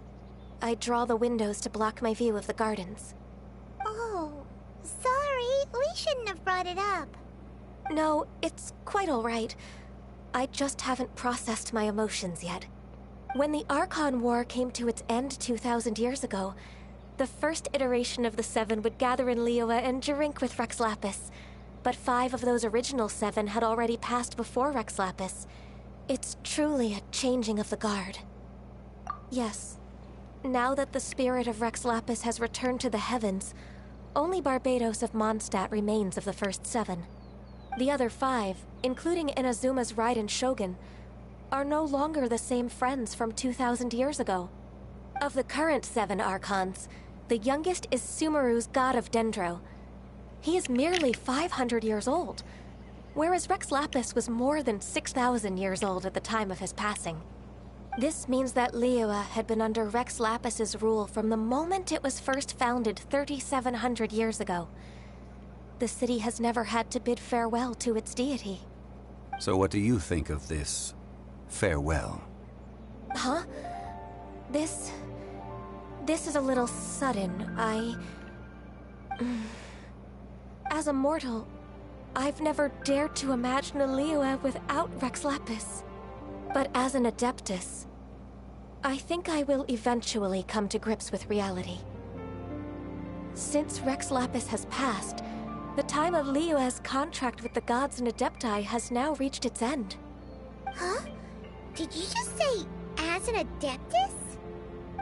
I draw the windows to block my view of the gardens. Oh, sorry. We shouldn't have brought it up. No, it's quite all right. I just haven't processed my emotions yet. When the Archon War came to its end 2,000 years ago, the first iteration of the Seven would gather in Liyue and drink with Rex Lapis. But 5 of those original 7 had already passed before Rex Lapis. It's truly a changing of the guard. Yes. Now that the spirit of Rex Lapis has returned to the heavens, only Barbados of Mondstadt remains of the first 7. The other 5, including Inazuma's Raiden Shogun, are no longer the same friends from 2,000 years ago. Of the current 7 Archons, the youngest is Sumeru's God of Dendro. He is merely 500 years old, whereas Rex Lapis was more than 6,000 years old at the time of his passing. This means that Liyue had been under Rex Lapis's rule from the moment it was first founded 3,700 years ago. The city has never had to bid farewell to its deity. So what do you think of this farewell? Huh? This is a little sudden. As a mortal, I've never dared to imagine a Liyue without Rex Lapis. But as an Adeptus, I think I will eventually come to grips with reality. Since Rex Lapis has passed, the time of Liyue's contract with the gods and Adepti has now reached its end. Huh? Did you just say, as an Adeptus?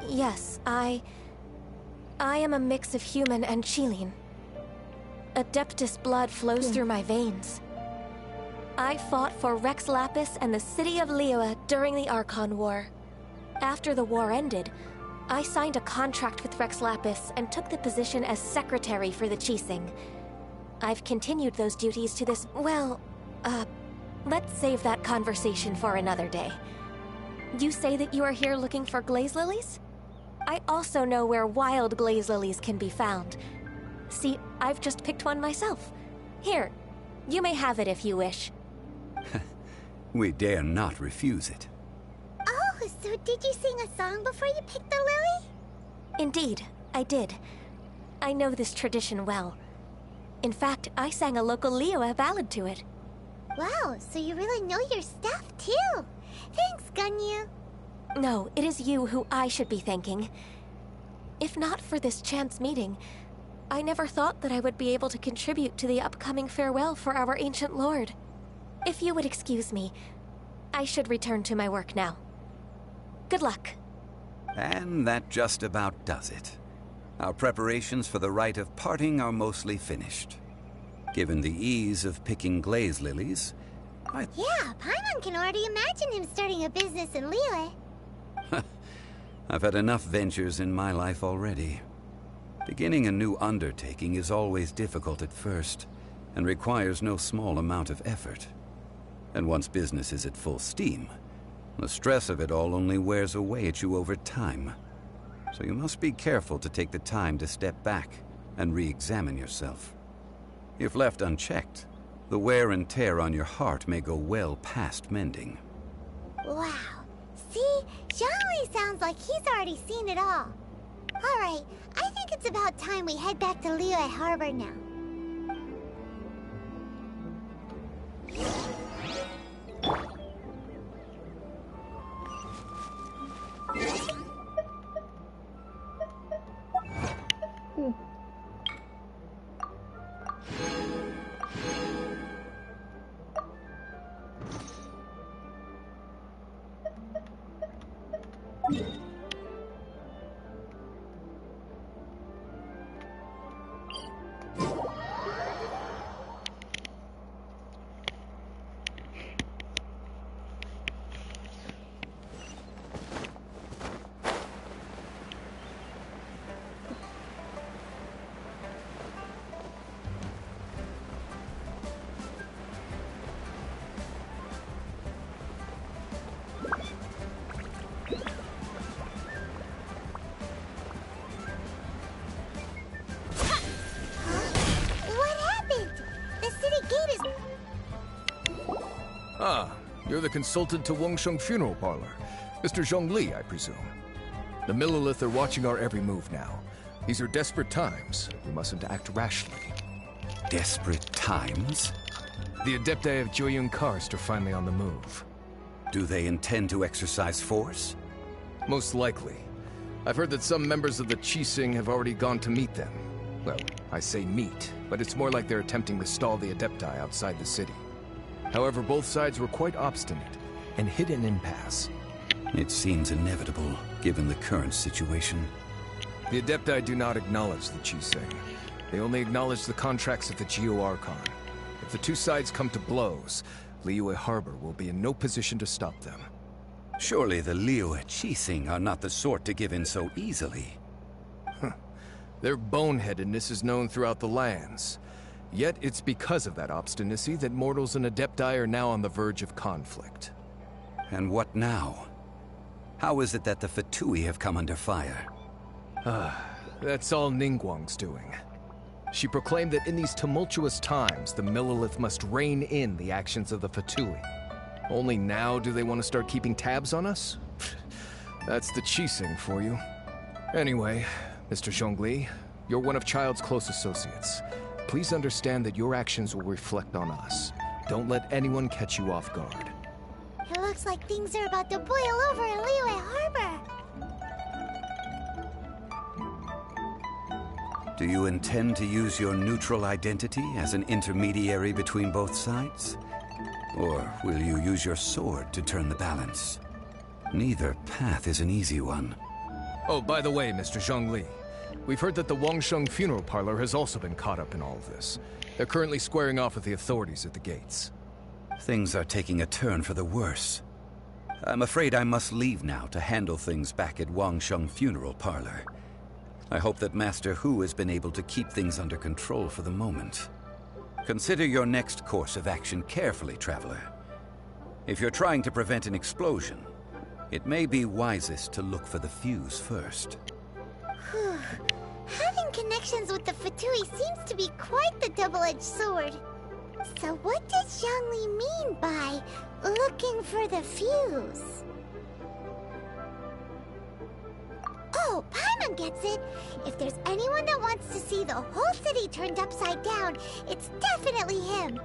Yes, I am a mix of human and Chilean. Adeptus blood flows through my veins. I fought for Rex Lapis and the city of Liyue during the Archon War. After the war ended, I signed a contract with Rex Lapis and took the position as secretary for the Qixing. I've continued those duties to this, well, let's save that conversation for another day. You say that you are here looking for glaze lilies? I also know where wild glaze lilies can be found. See, I've just picked one myself. Here, you may have it if you wish. We dare not refuse it. Oh, so did you sing a song before you picked the lily? Indeed, I did. I know this tradition well. In fact, I sang a local Liyue ballad to it. Wow, so you really know your stuff, too. Thanks, Ganyu. No, it is you who I should be thanking. If not for this chance meeting, I never thought that I would be able to contribute to the upcoming farewell for our ancient lord. If you would excuse me, I should return to my work now. Good luck. And that just about does it. Our preparations for the rite of parting are mostly finished. Given the ease of picking glaze lilies, Yeah, Paimon can already imagine him starting a business in Liyue. I've had enough ventures in my life already. Beginning a new undertaking is always difficult at first, and requires no small amount of effort. And once business is at full steam, the stress of it all only wears away at you over time. So you must be careful to take the time to step back and re-examine yourself. If left unchecked, the wear and tear on your heart may go well past mending. Wow. See? Zhongli sounds like he's already seen it all. Alright, I think it's about time we head back to Liyue Harbor now. You're the consultant to Wangsheng Funeral Parlor. Mr. Zhongli, I presume. The Millilith are watching our every move now. These are desperate times. We mustn't act rashly. Desperate times? The Adepti of Joyun Karst are finally on the move. Do they intend to exercise force? Most likely. I've heard that some members of the Qixing have already gone to meet them. Well, I say meet, but it's more like they're attempting to stall the Adepti outside the city. However, both sides were quite obstinate and hit an impasse. It seems inevitable, given the current situation. The Adepti do not acknowledge the Qixing. They only acknowledge the contracts of the Geo-Archon. If the two sides come to blows, Liyue Harbor will be in no position to stop them. Surely the Liyue Qixing are not the sort to give in so easily. Their boneheadedness is known throughout the lands. Yet it's because of that obstinacy that mortals and Adepti are now on the verge of conflict. And what now? How is it that the Fatui have come under fire? That's all Ningguang's doing. She proclaimed that in these tumultuous times, the Millilith must rein in the actions of the Fatui. Only now do they want to start keeping tabs on us? That's the Qixing for you. Anyway, Mr. Zhongli, you're one of Child's close associates. Please understand that your actions will reflect on us. Don't let anyone catch you off guard. It looks like things are about to boil over in Liyue Harbor. Do you intend to use your neutral identity as an intermediary between both sides? Or will you use your sword to turn the balance? Neither path is an easy one. Oh, by the way, Mr. Zhongli, we've heard that the Wangsheng Funeral Parlor has also been caught up in all of this. They're currently squaring off with the authorities at the gates. Things are taking a turn for the worse. I'm afraid I must leave now to handle things back at Wangsheng Funeral Parlor. I hope that Master Hu has been able to keep things under control for the moment. Consider your next course of action carefully, Traveler. If you're trying to prevent an explosion, it may be wisest to look for the fuse first. Having connections with the Fatui seems to be quite the double-edged sword. So what does Zhongli mean by looking for the fuse? Oh, Paimon gets it! If there's anyone that wants to see the whole city turned upside down, it's definitely him!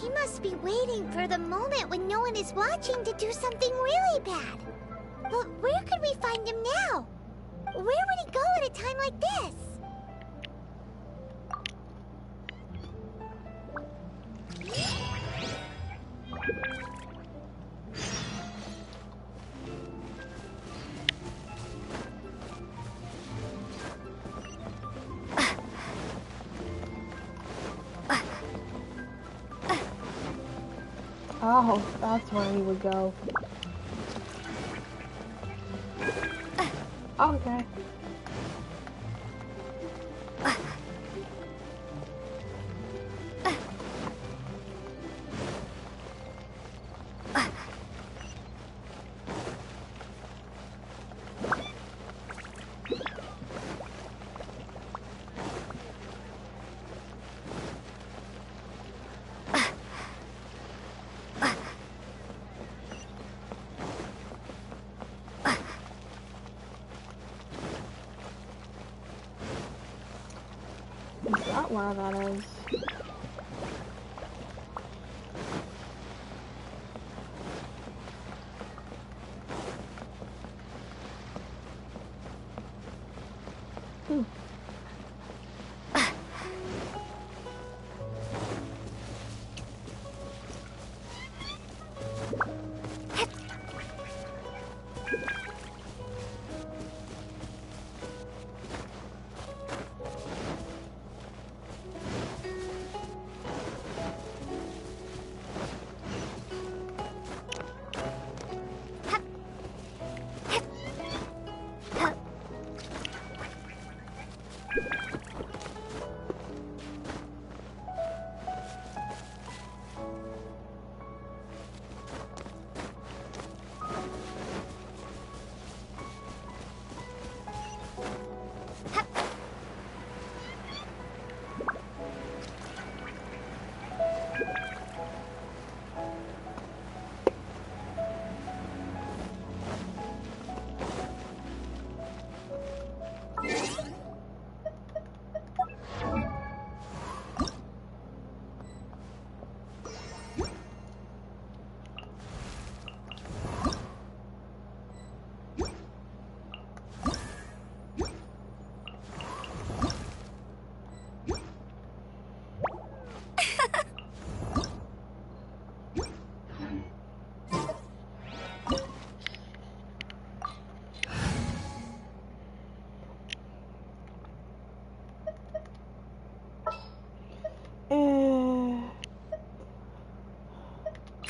He must be waiting for the moment when no one is watching to do something really bad. But where could we find him now? Where would he go at a time like this? Oh, that's where he would go. Okay. Is that where that is?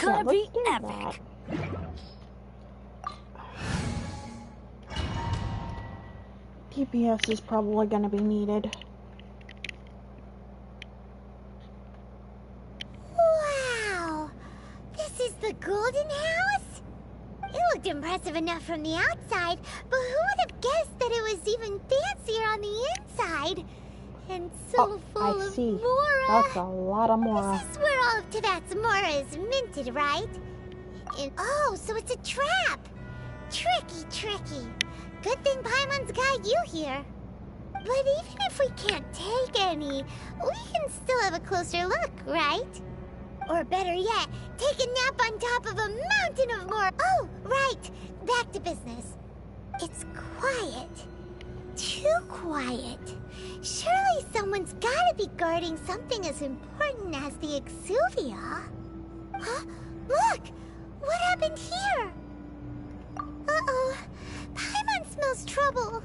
Gonna be epic. TPS is probably gonna be needed. Wow! This is the Golden House? It looked impressive enough from the outside, but who would have guessed that it was even fancier on the inside? And so full of Mora. That's a lot of Mora. This is where all of Tibet's Mora is minted, right? And oh, so it's a trap! Tricky, tricky. Good thing Paimon's got you here. But even if we can't take any, we can still have a closer look, right? Or better yet, take a nap on top of a mountain of Mora. Oh, right. Back to business. It's quiet. Too quiet. Surely someone's gotta be guarding something as important as the Exuvia. Huh? Look! What happened here? Uh-oh. Paimon smells trouble.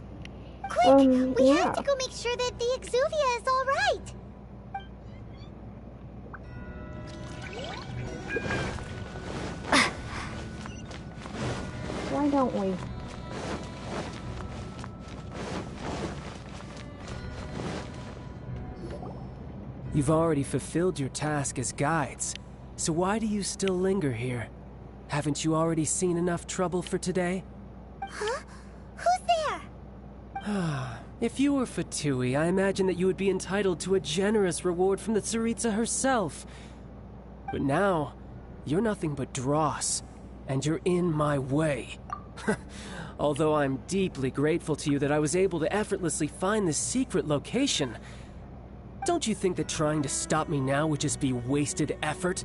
Quick! We have to go make sure that the Exuvia is all right. Why don't we? You've already fulfilled your task as guides, so why do you still linger here? Haven't you already seen enough trouble for today? Huh? Who's there? If you were Fatui, I imagine that you would be entitled to a generous reward from the Tsaritsa herself. But now, you're nothing but dross, and you're in my way. Although I'm deeply grateful to you that I was able to effortlessly find this secret location, don't you think that trying to stop me now would just be wasted effort?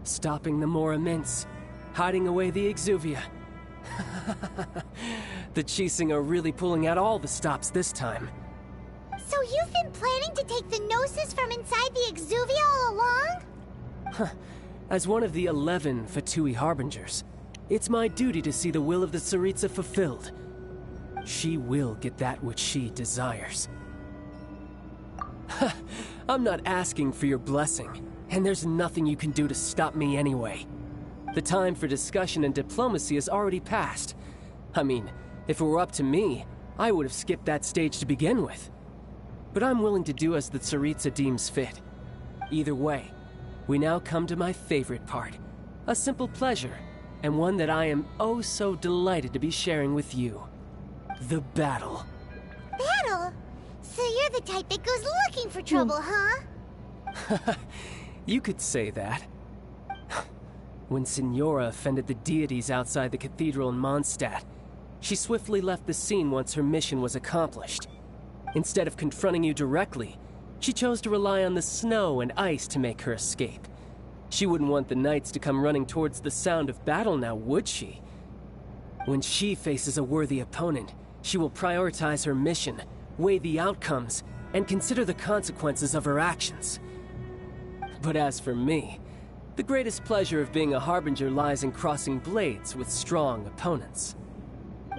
Stopping the Mora Mints, hiding away the Exuvia. The Chising are really pulling out all the stops this time. So you've been planning to take the Gnosis from inside the Exuvia all along? As one of the 11 Fatui Harbingers, it's my duty to see the will of the Tsaritsa fulfilled. She will get that which she desires. I'm not asking for your blessing. And there's nothing you can do to stop me anyway. The time for discussion and diplomacy has already passed. I mean, if it were up to me, I would have skipped that stage to begin with. But I'm willing to do as the Tsaritsa deems fit. Either way, we now come to my favorite part. A simple pleasure, and one that I am oh so delighted to be sharing with you. The battle. Battle? So you're the type that goes looking for trouble, huh? You could say that. When Signora offended the deities outside the cathedral in Mondstadt, she swiftly left the scene once her mission was accomplished. Instead of confronting you directly, she chose to rely on the snow and ice to make her escape. She wouldn't want the knights to come running towards the sound of battle now, would she? When she faces a worthy opponent, she will prioritize her mission, weigh the outcomes, and consider the consequences of her actions. But as for me, the greatest pleasure of being a harbinger lies in crossing blades with strong opponents.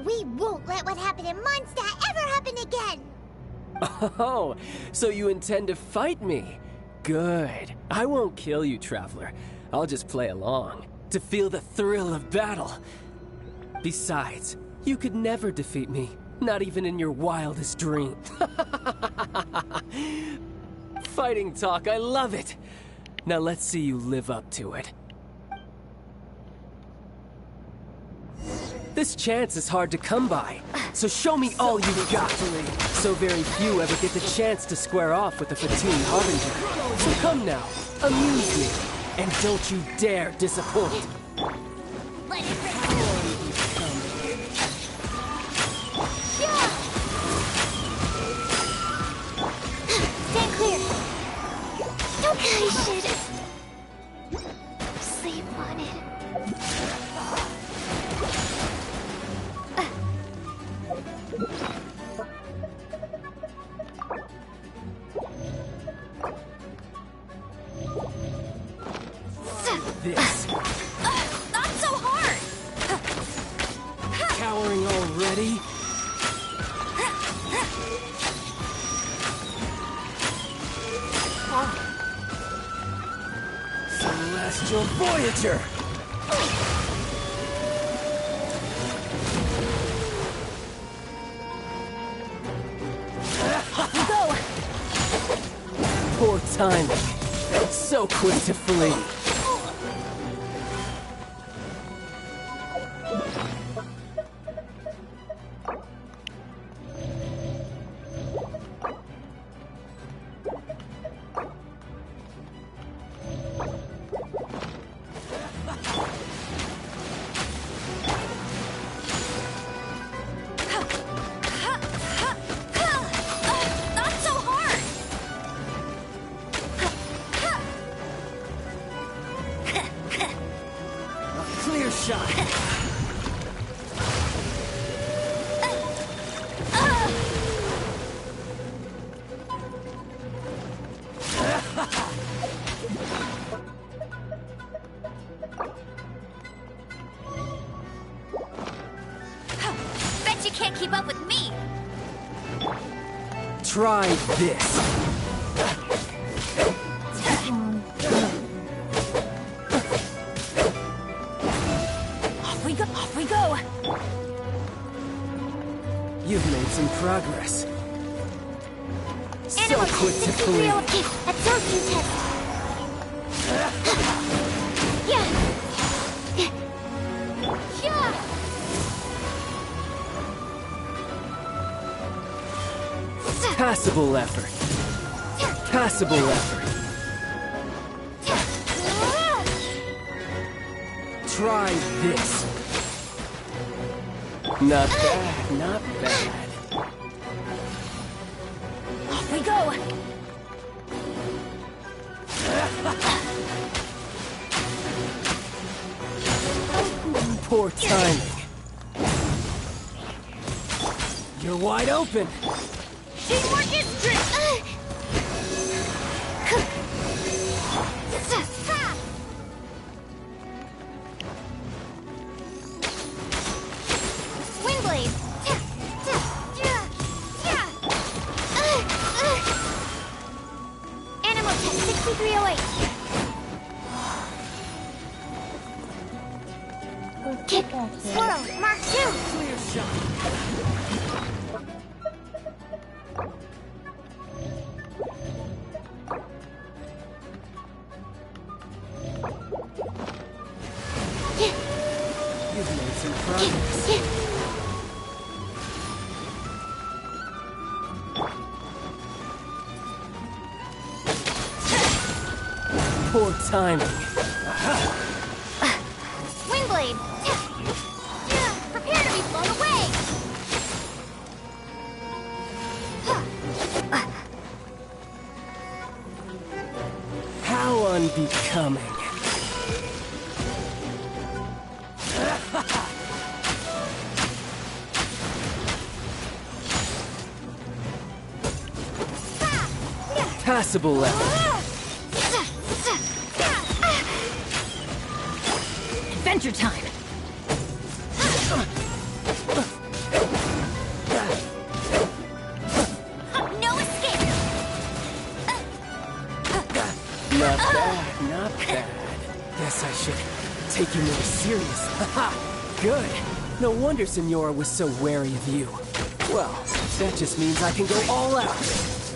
We won't let what happened in Mondstadt ever happen again! Oh, so you intend to fight me? Good. I won't kill you, Traveler. I'll just play along, to feel the thrill of battle. Besides, you could never defeat me, not even in your wildest dream. Fighting talk, I love it! Now let's see you live up to it. This chance is hard to come by, so show me all you've got. So very few ever get the chance to square off with the Fatui Harbinger. So come now, amuse me, and don't you dare disappoint. Let it rip! Stand clear! I should sleep on it. This. Not so hard! Cowering already? Celestial Voyager! Go! Poor timing. So quick to flee. Clear shot. Bet you can't keep up with me! Try this. Off we go! You've made some progress. So Animal quick to flee. Absorption test! Yeah! Yeah! Passable effort. Passable effort. Try this. Not bad, not bad. Off we go! Poor timing. You're wide open. Teamwork is strength! Swing blade! Animal check 6308. Go! Mark 2! Clear shot. You've made some progress. Poor timing. Windblade! Prepare to be blown away! How unbecoming. Passable level. Adventure time! No escape! Not bad, not bad. Guess I should take you more serious. Haha, good. No wonder Senora was so wary of you. Well, that just means I can go all out.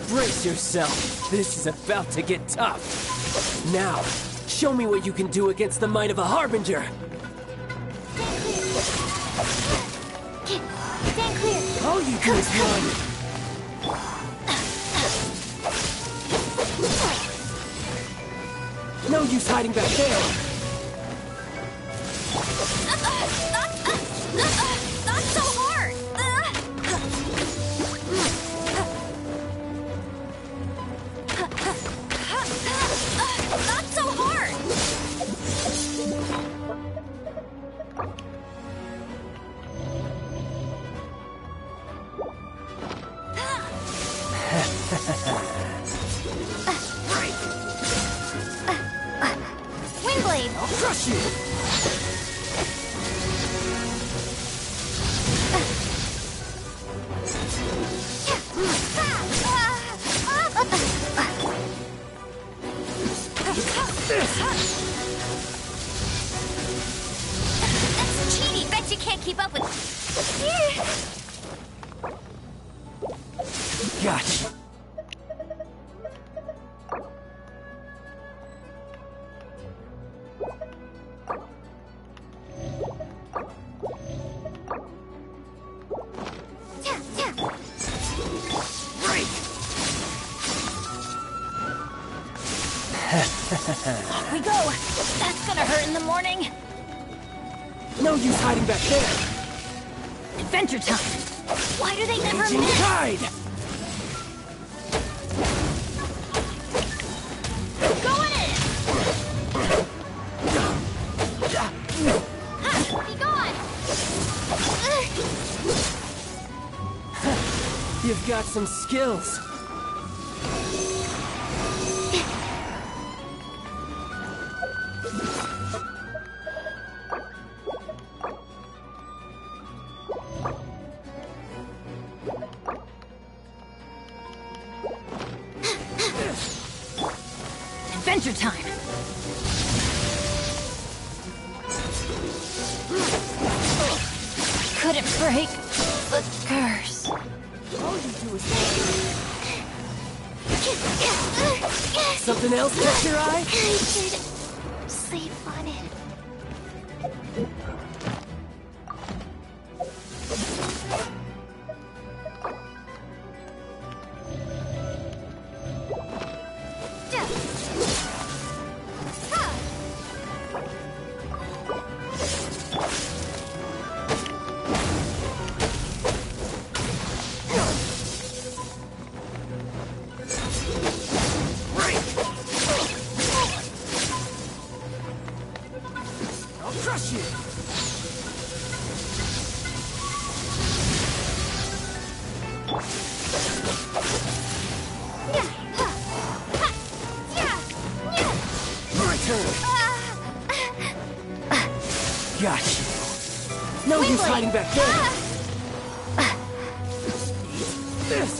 Brace yourself. This is about to get tough. Now, show me what you can do against the might of a Harbinger. Stand clear! All you do is run. No use hiding back there. Not so hard! Not so hard! Windblade! I'll crush you! That's cheating! Bet you can't keep up with... Gotcha. Off we go! That's gonna hurt in the morning! No use hiding back there. Adventure time! Why do they never Engine miss? tide! Going in! Ha! Be gone! You've got some skills. Adventure time! Couldn't break the curse. All you do is... Something else catch your eye? I should sleep on it. I'll crush you! My turn! Got you. No use hiding back there! This!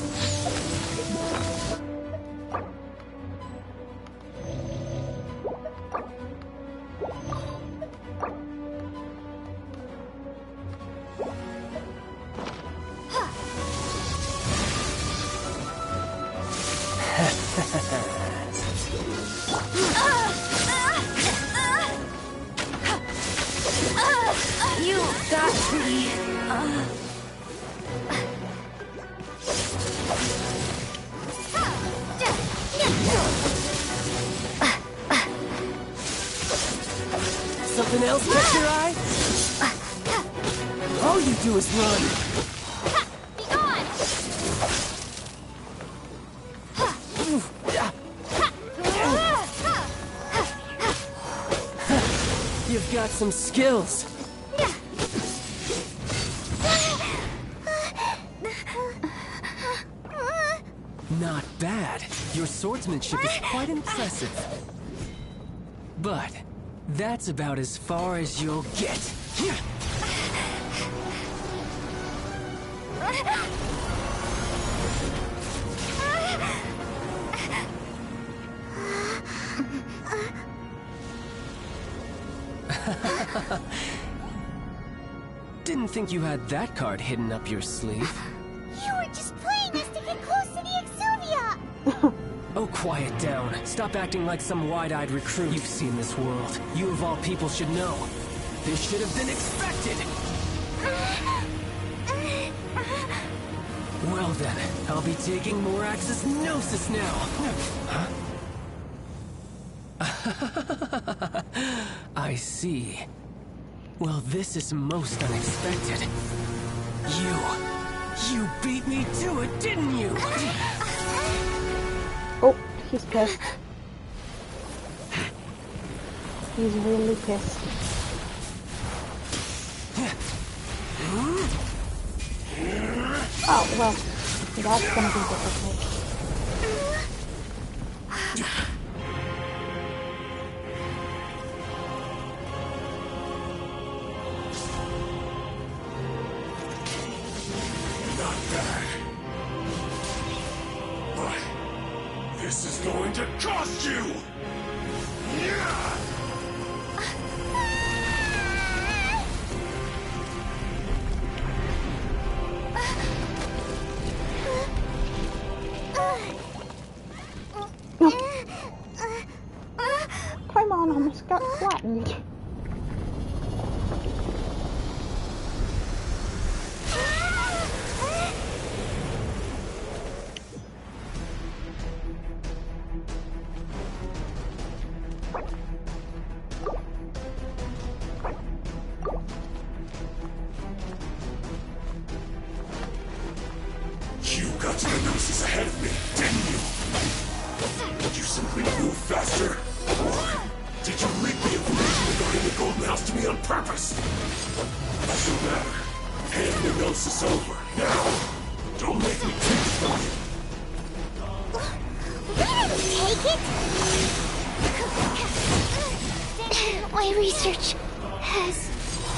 Something else catch your eye? All you do is run. Be gone! You've got some skills. Not bad. Your swordsmanship is quite impressive. But that's about as far as you'll get. Didn't think you had that card hidden up your sleeve. You were just playing us to get close to the Exuvia! Oh, quiet down. Stop acting like some wide-eyed recruit. You've seen this world. You of all people should know. This should have been expected! Well then, I'll be taking Morax's Gnosis now. Huh? I see. Well, this is most unexpected. You beat me to it, didn't you? Oh, he's pissed. He's really pissed. Oh, well, that's gonna be difficult. Not bad. But this is going to cost you! Yeah! Paimon almost got flattened. You got to the Gnosis ahead of me, didn't you? Did you simply move faster? Or did you leak the information regarding the Golden House to me on purpose? Doesn't matter. Hand the Gnosis over, now. Don't make me take it from you. Take it? My research has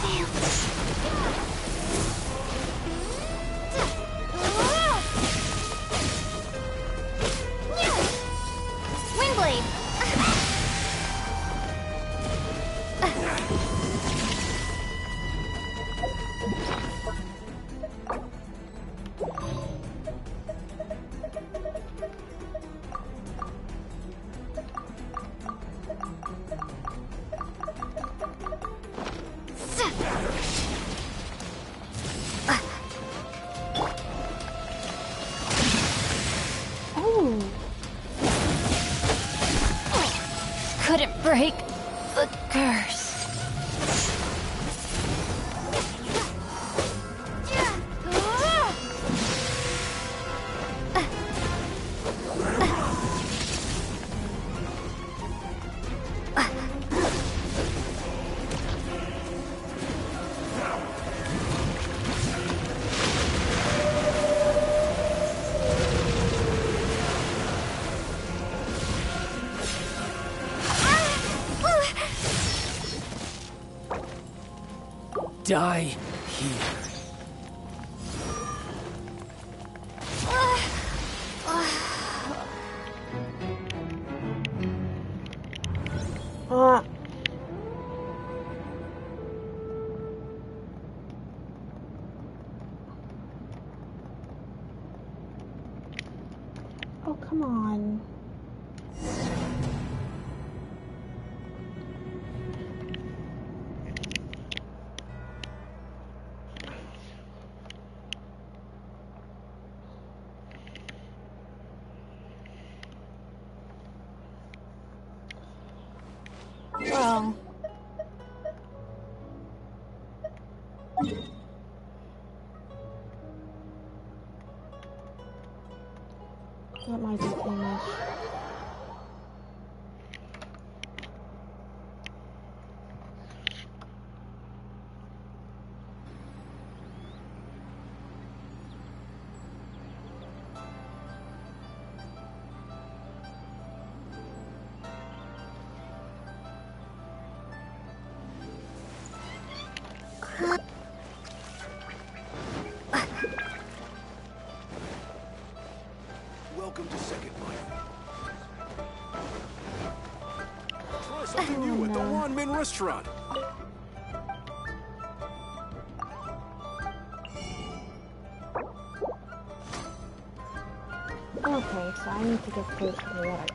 failed. Windblade! Couldn't break the curse. Die here. Oh, come on. That might be too much. Welcome to Second Life. Try something new at the Wanmin restaurant. Okay, so I need to get close to the water.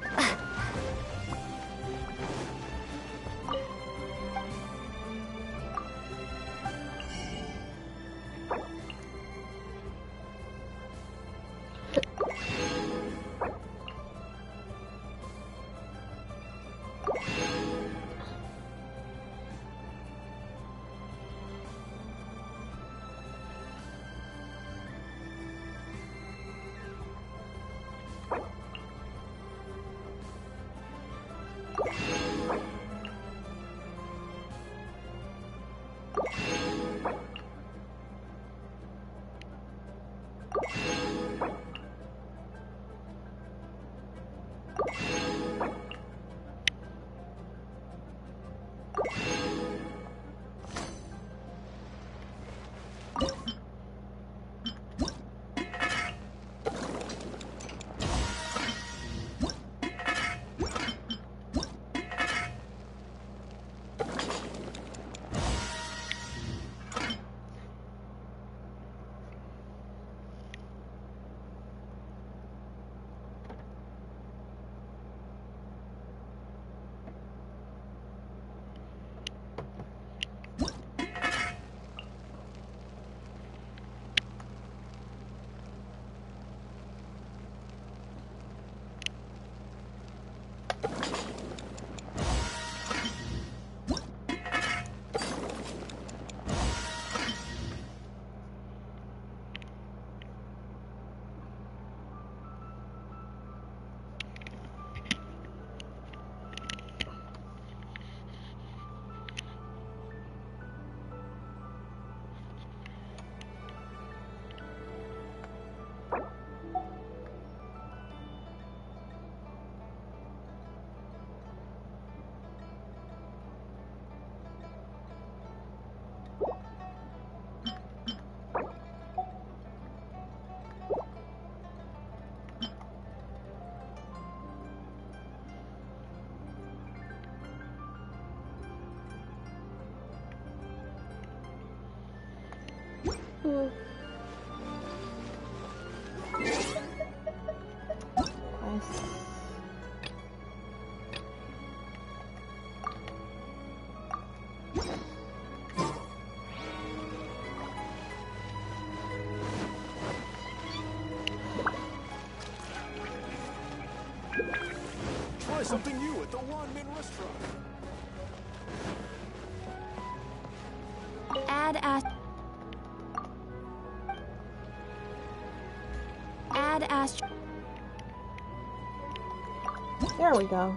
Try something new at the Wanmin restaurant. Add Ast. There we go.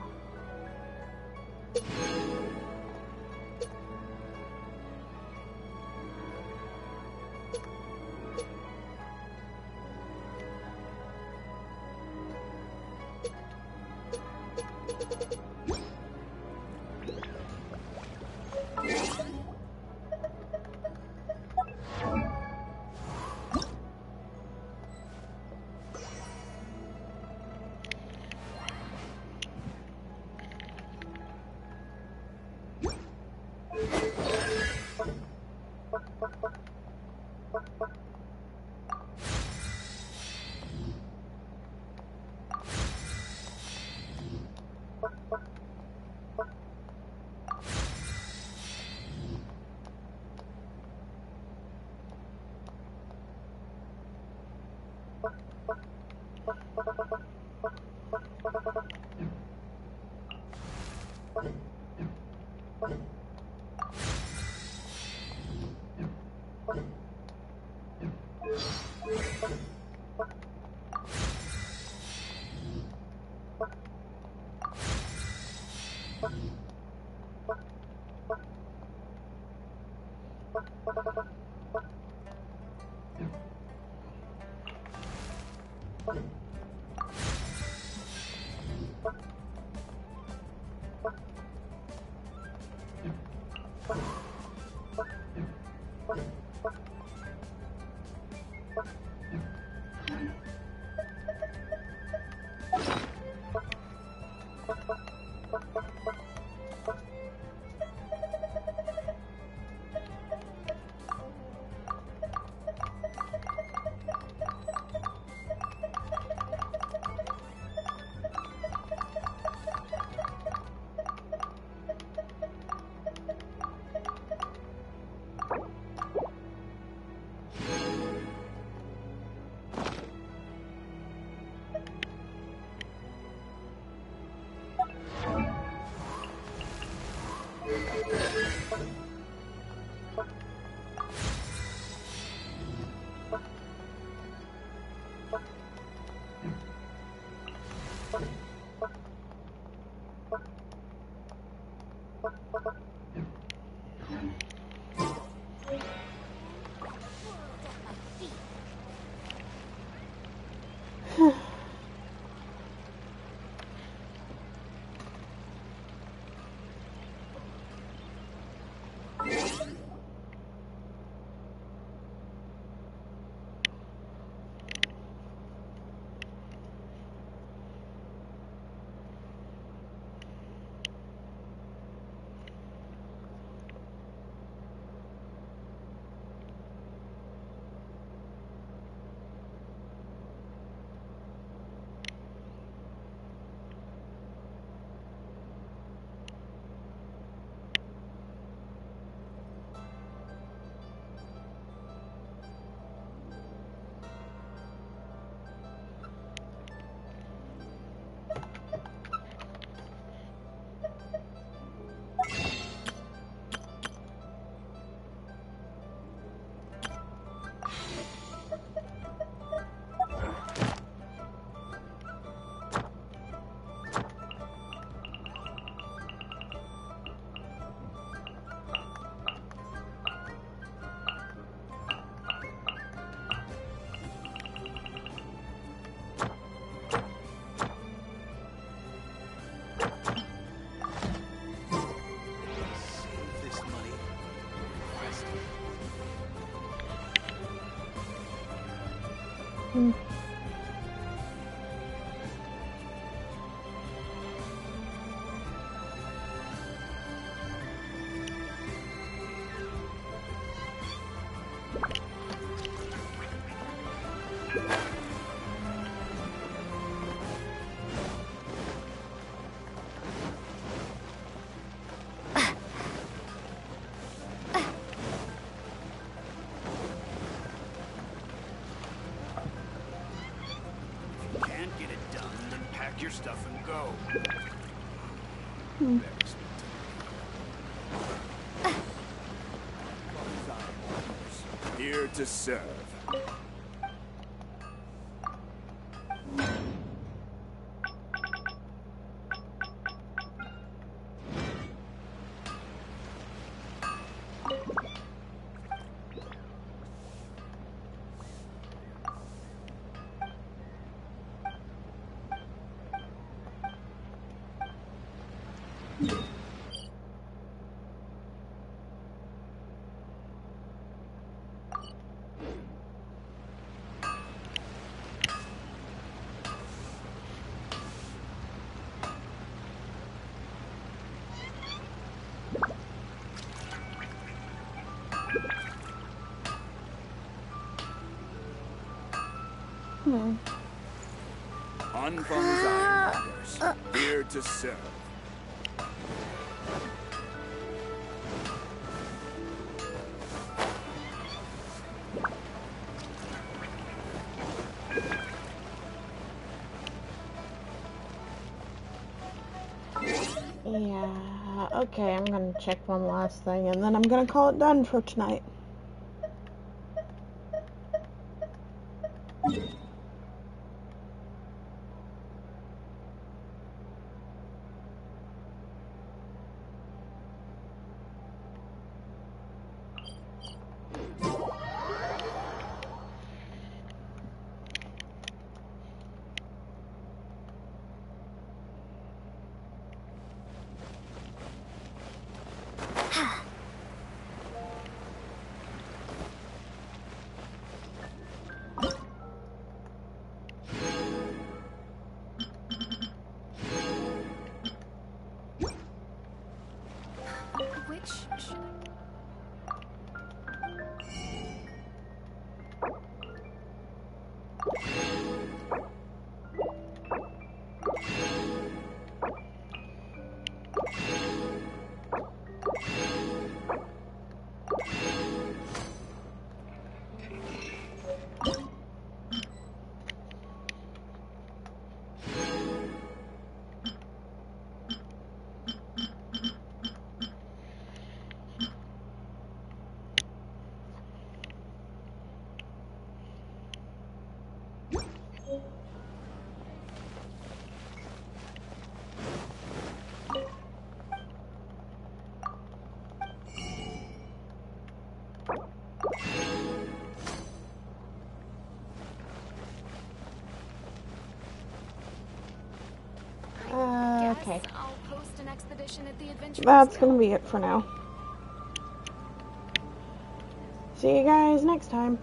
Your stuff and go. Here to serve. Unfun's Ironmongers, here to serve. Yeah, okay, I'm gonna check one last thing and then I'm gonna call it done for tonight. Okay. I'll post an expedition at the adventure. That's gonna be it for now. See you guys next time.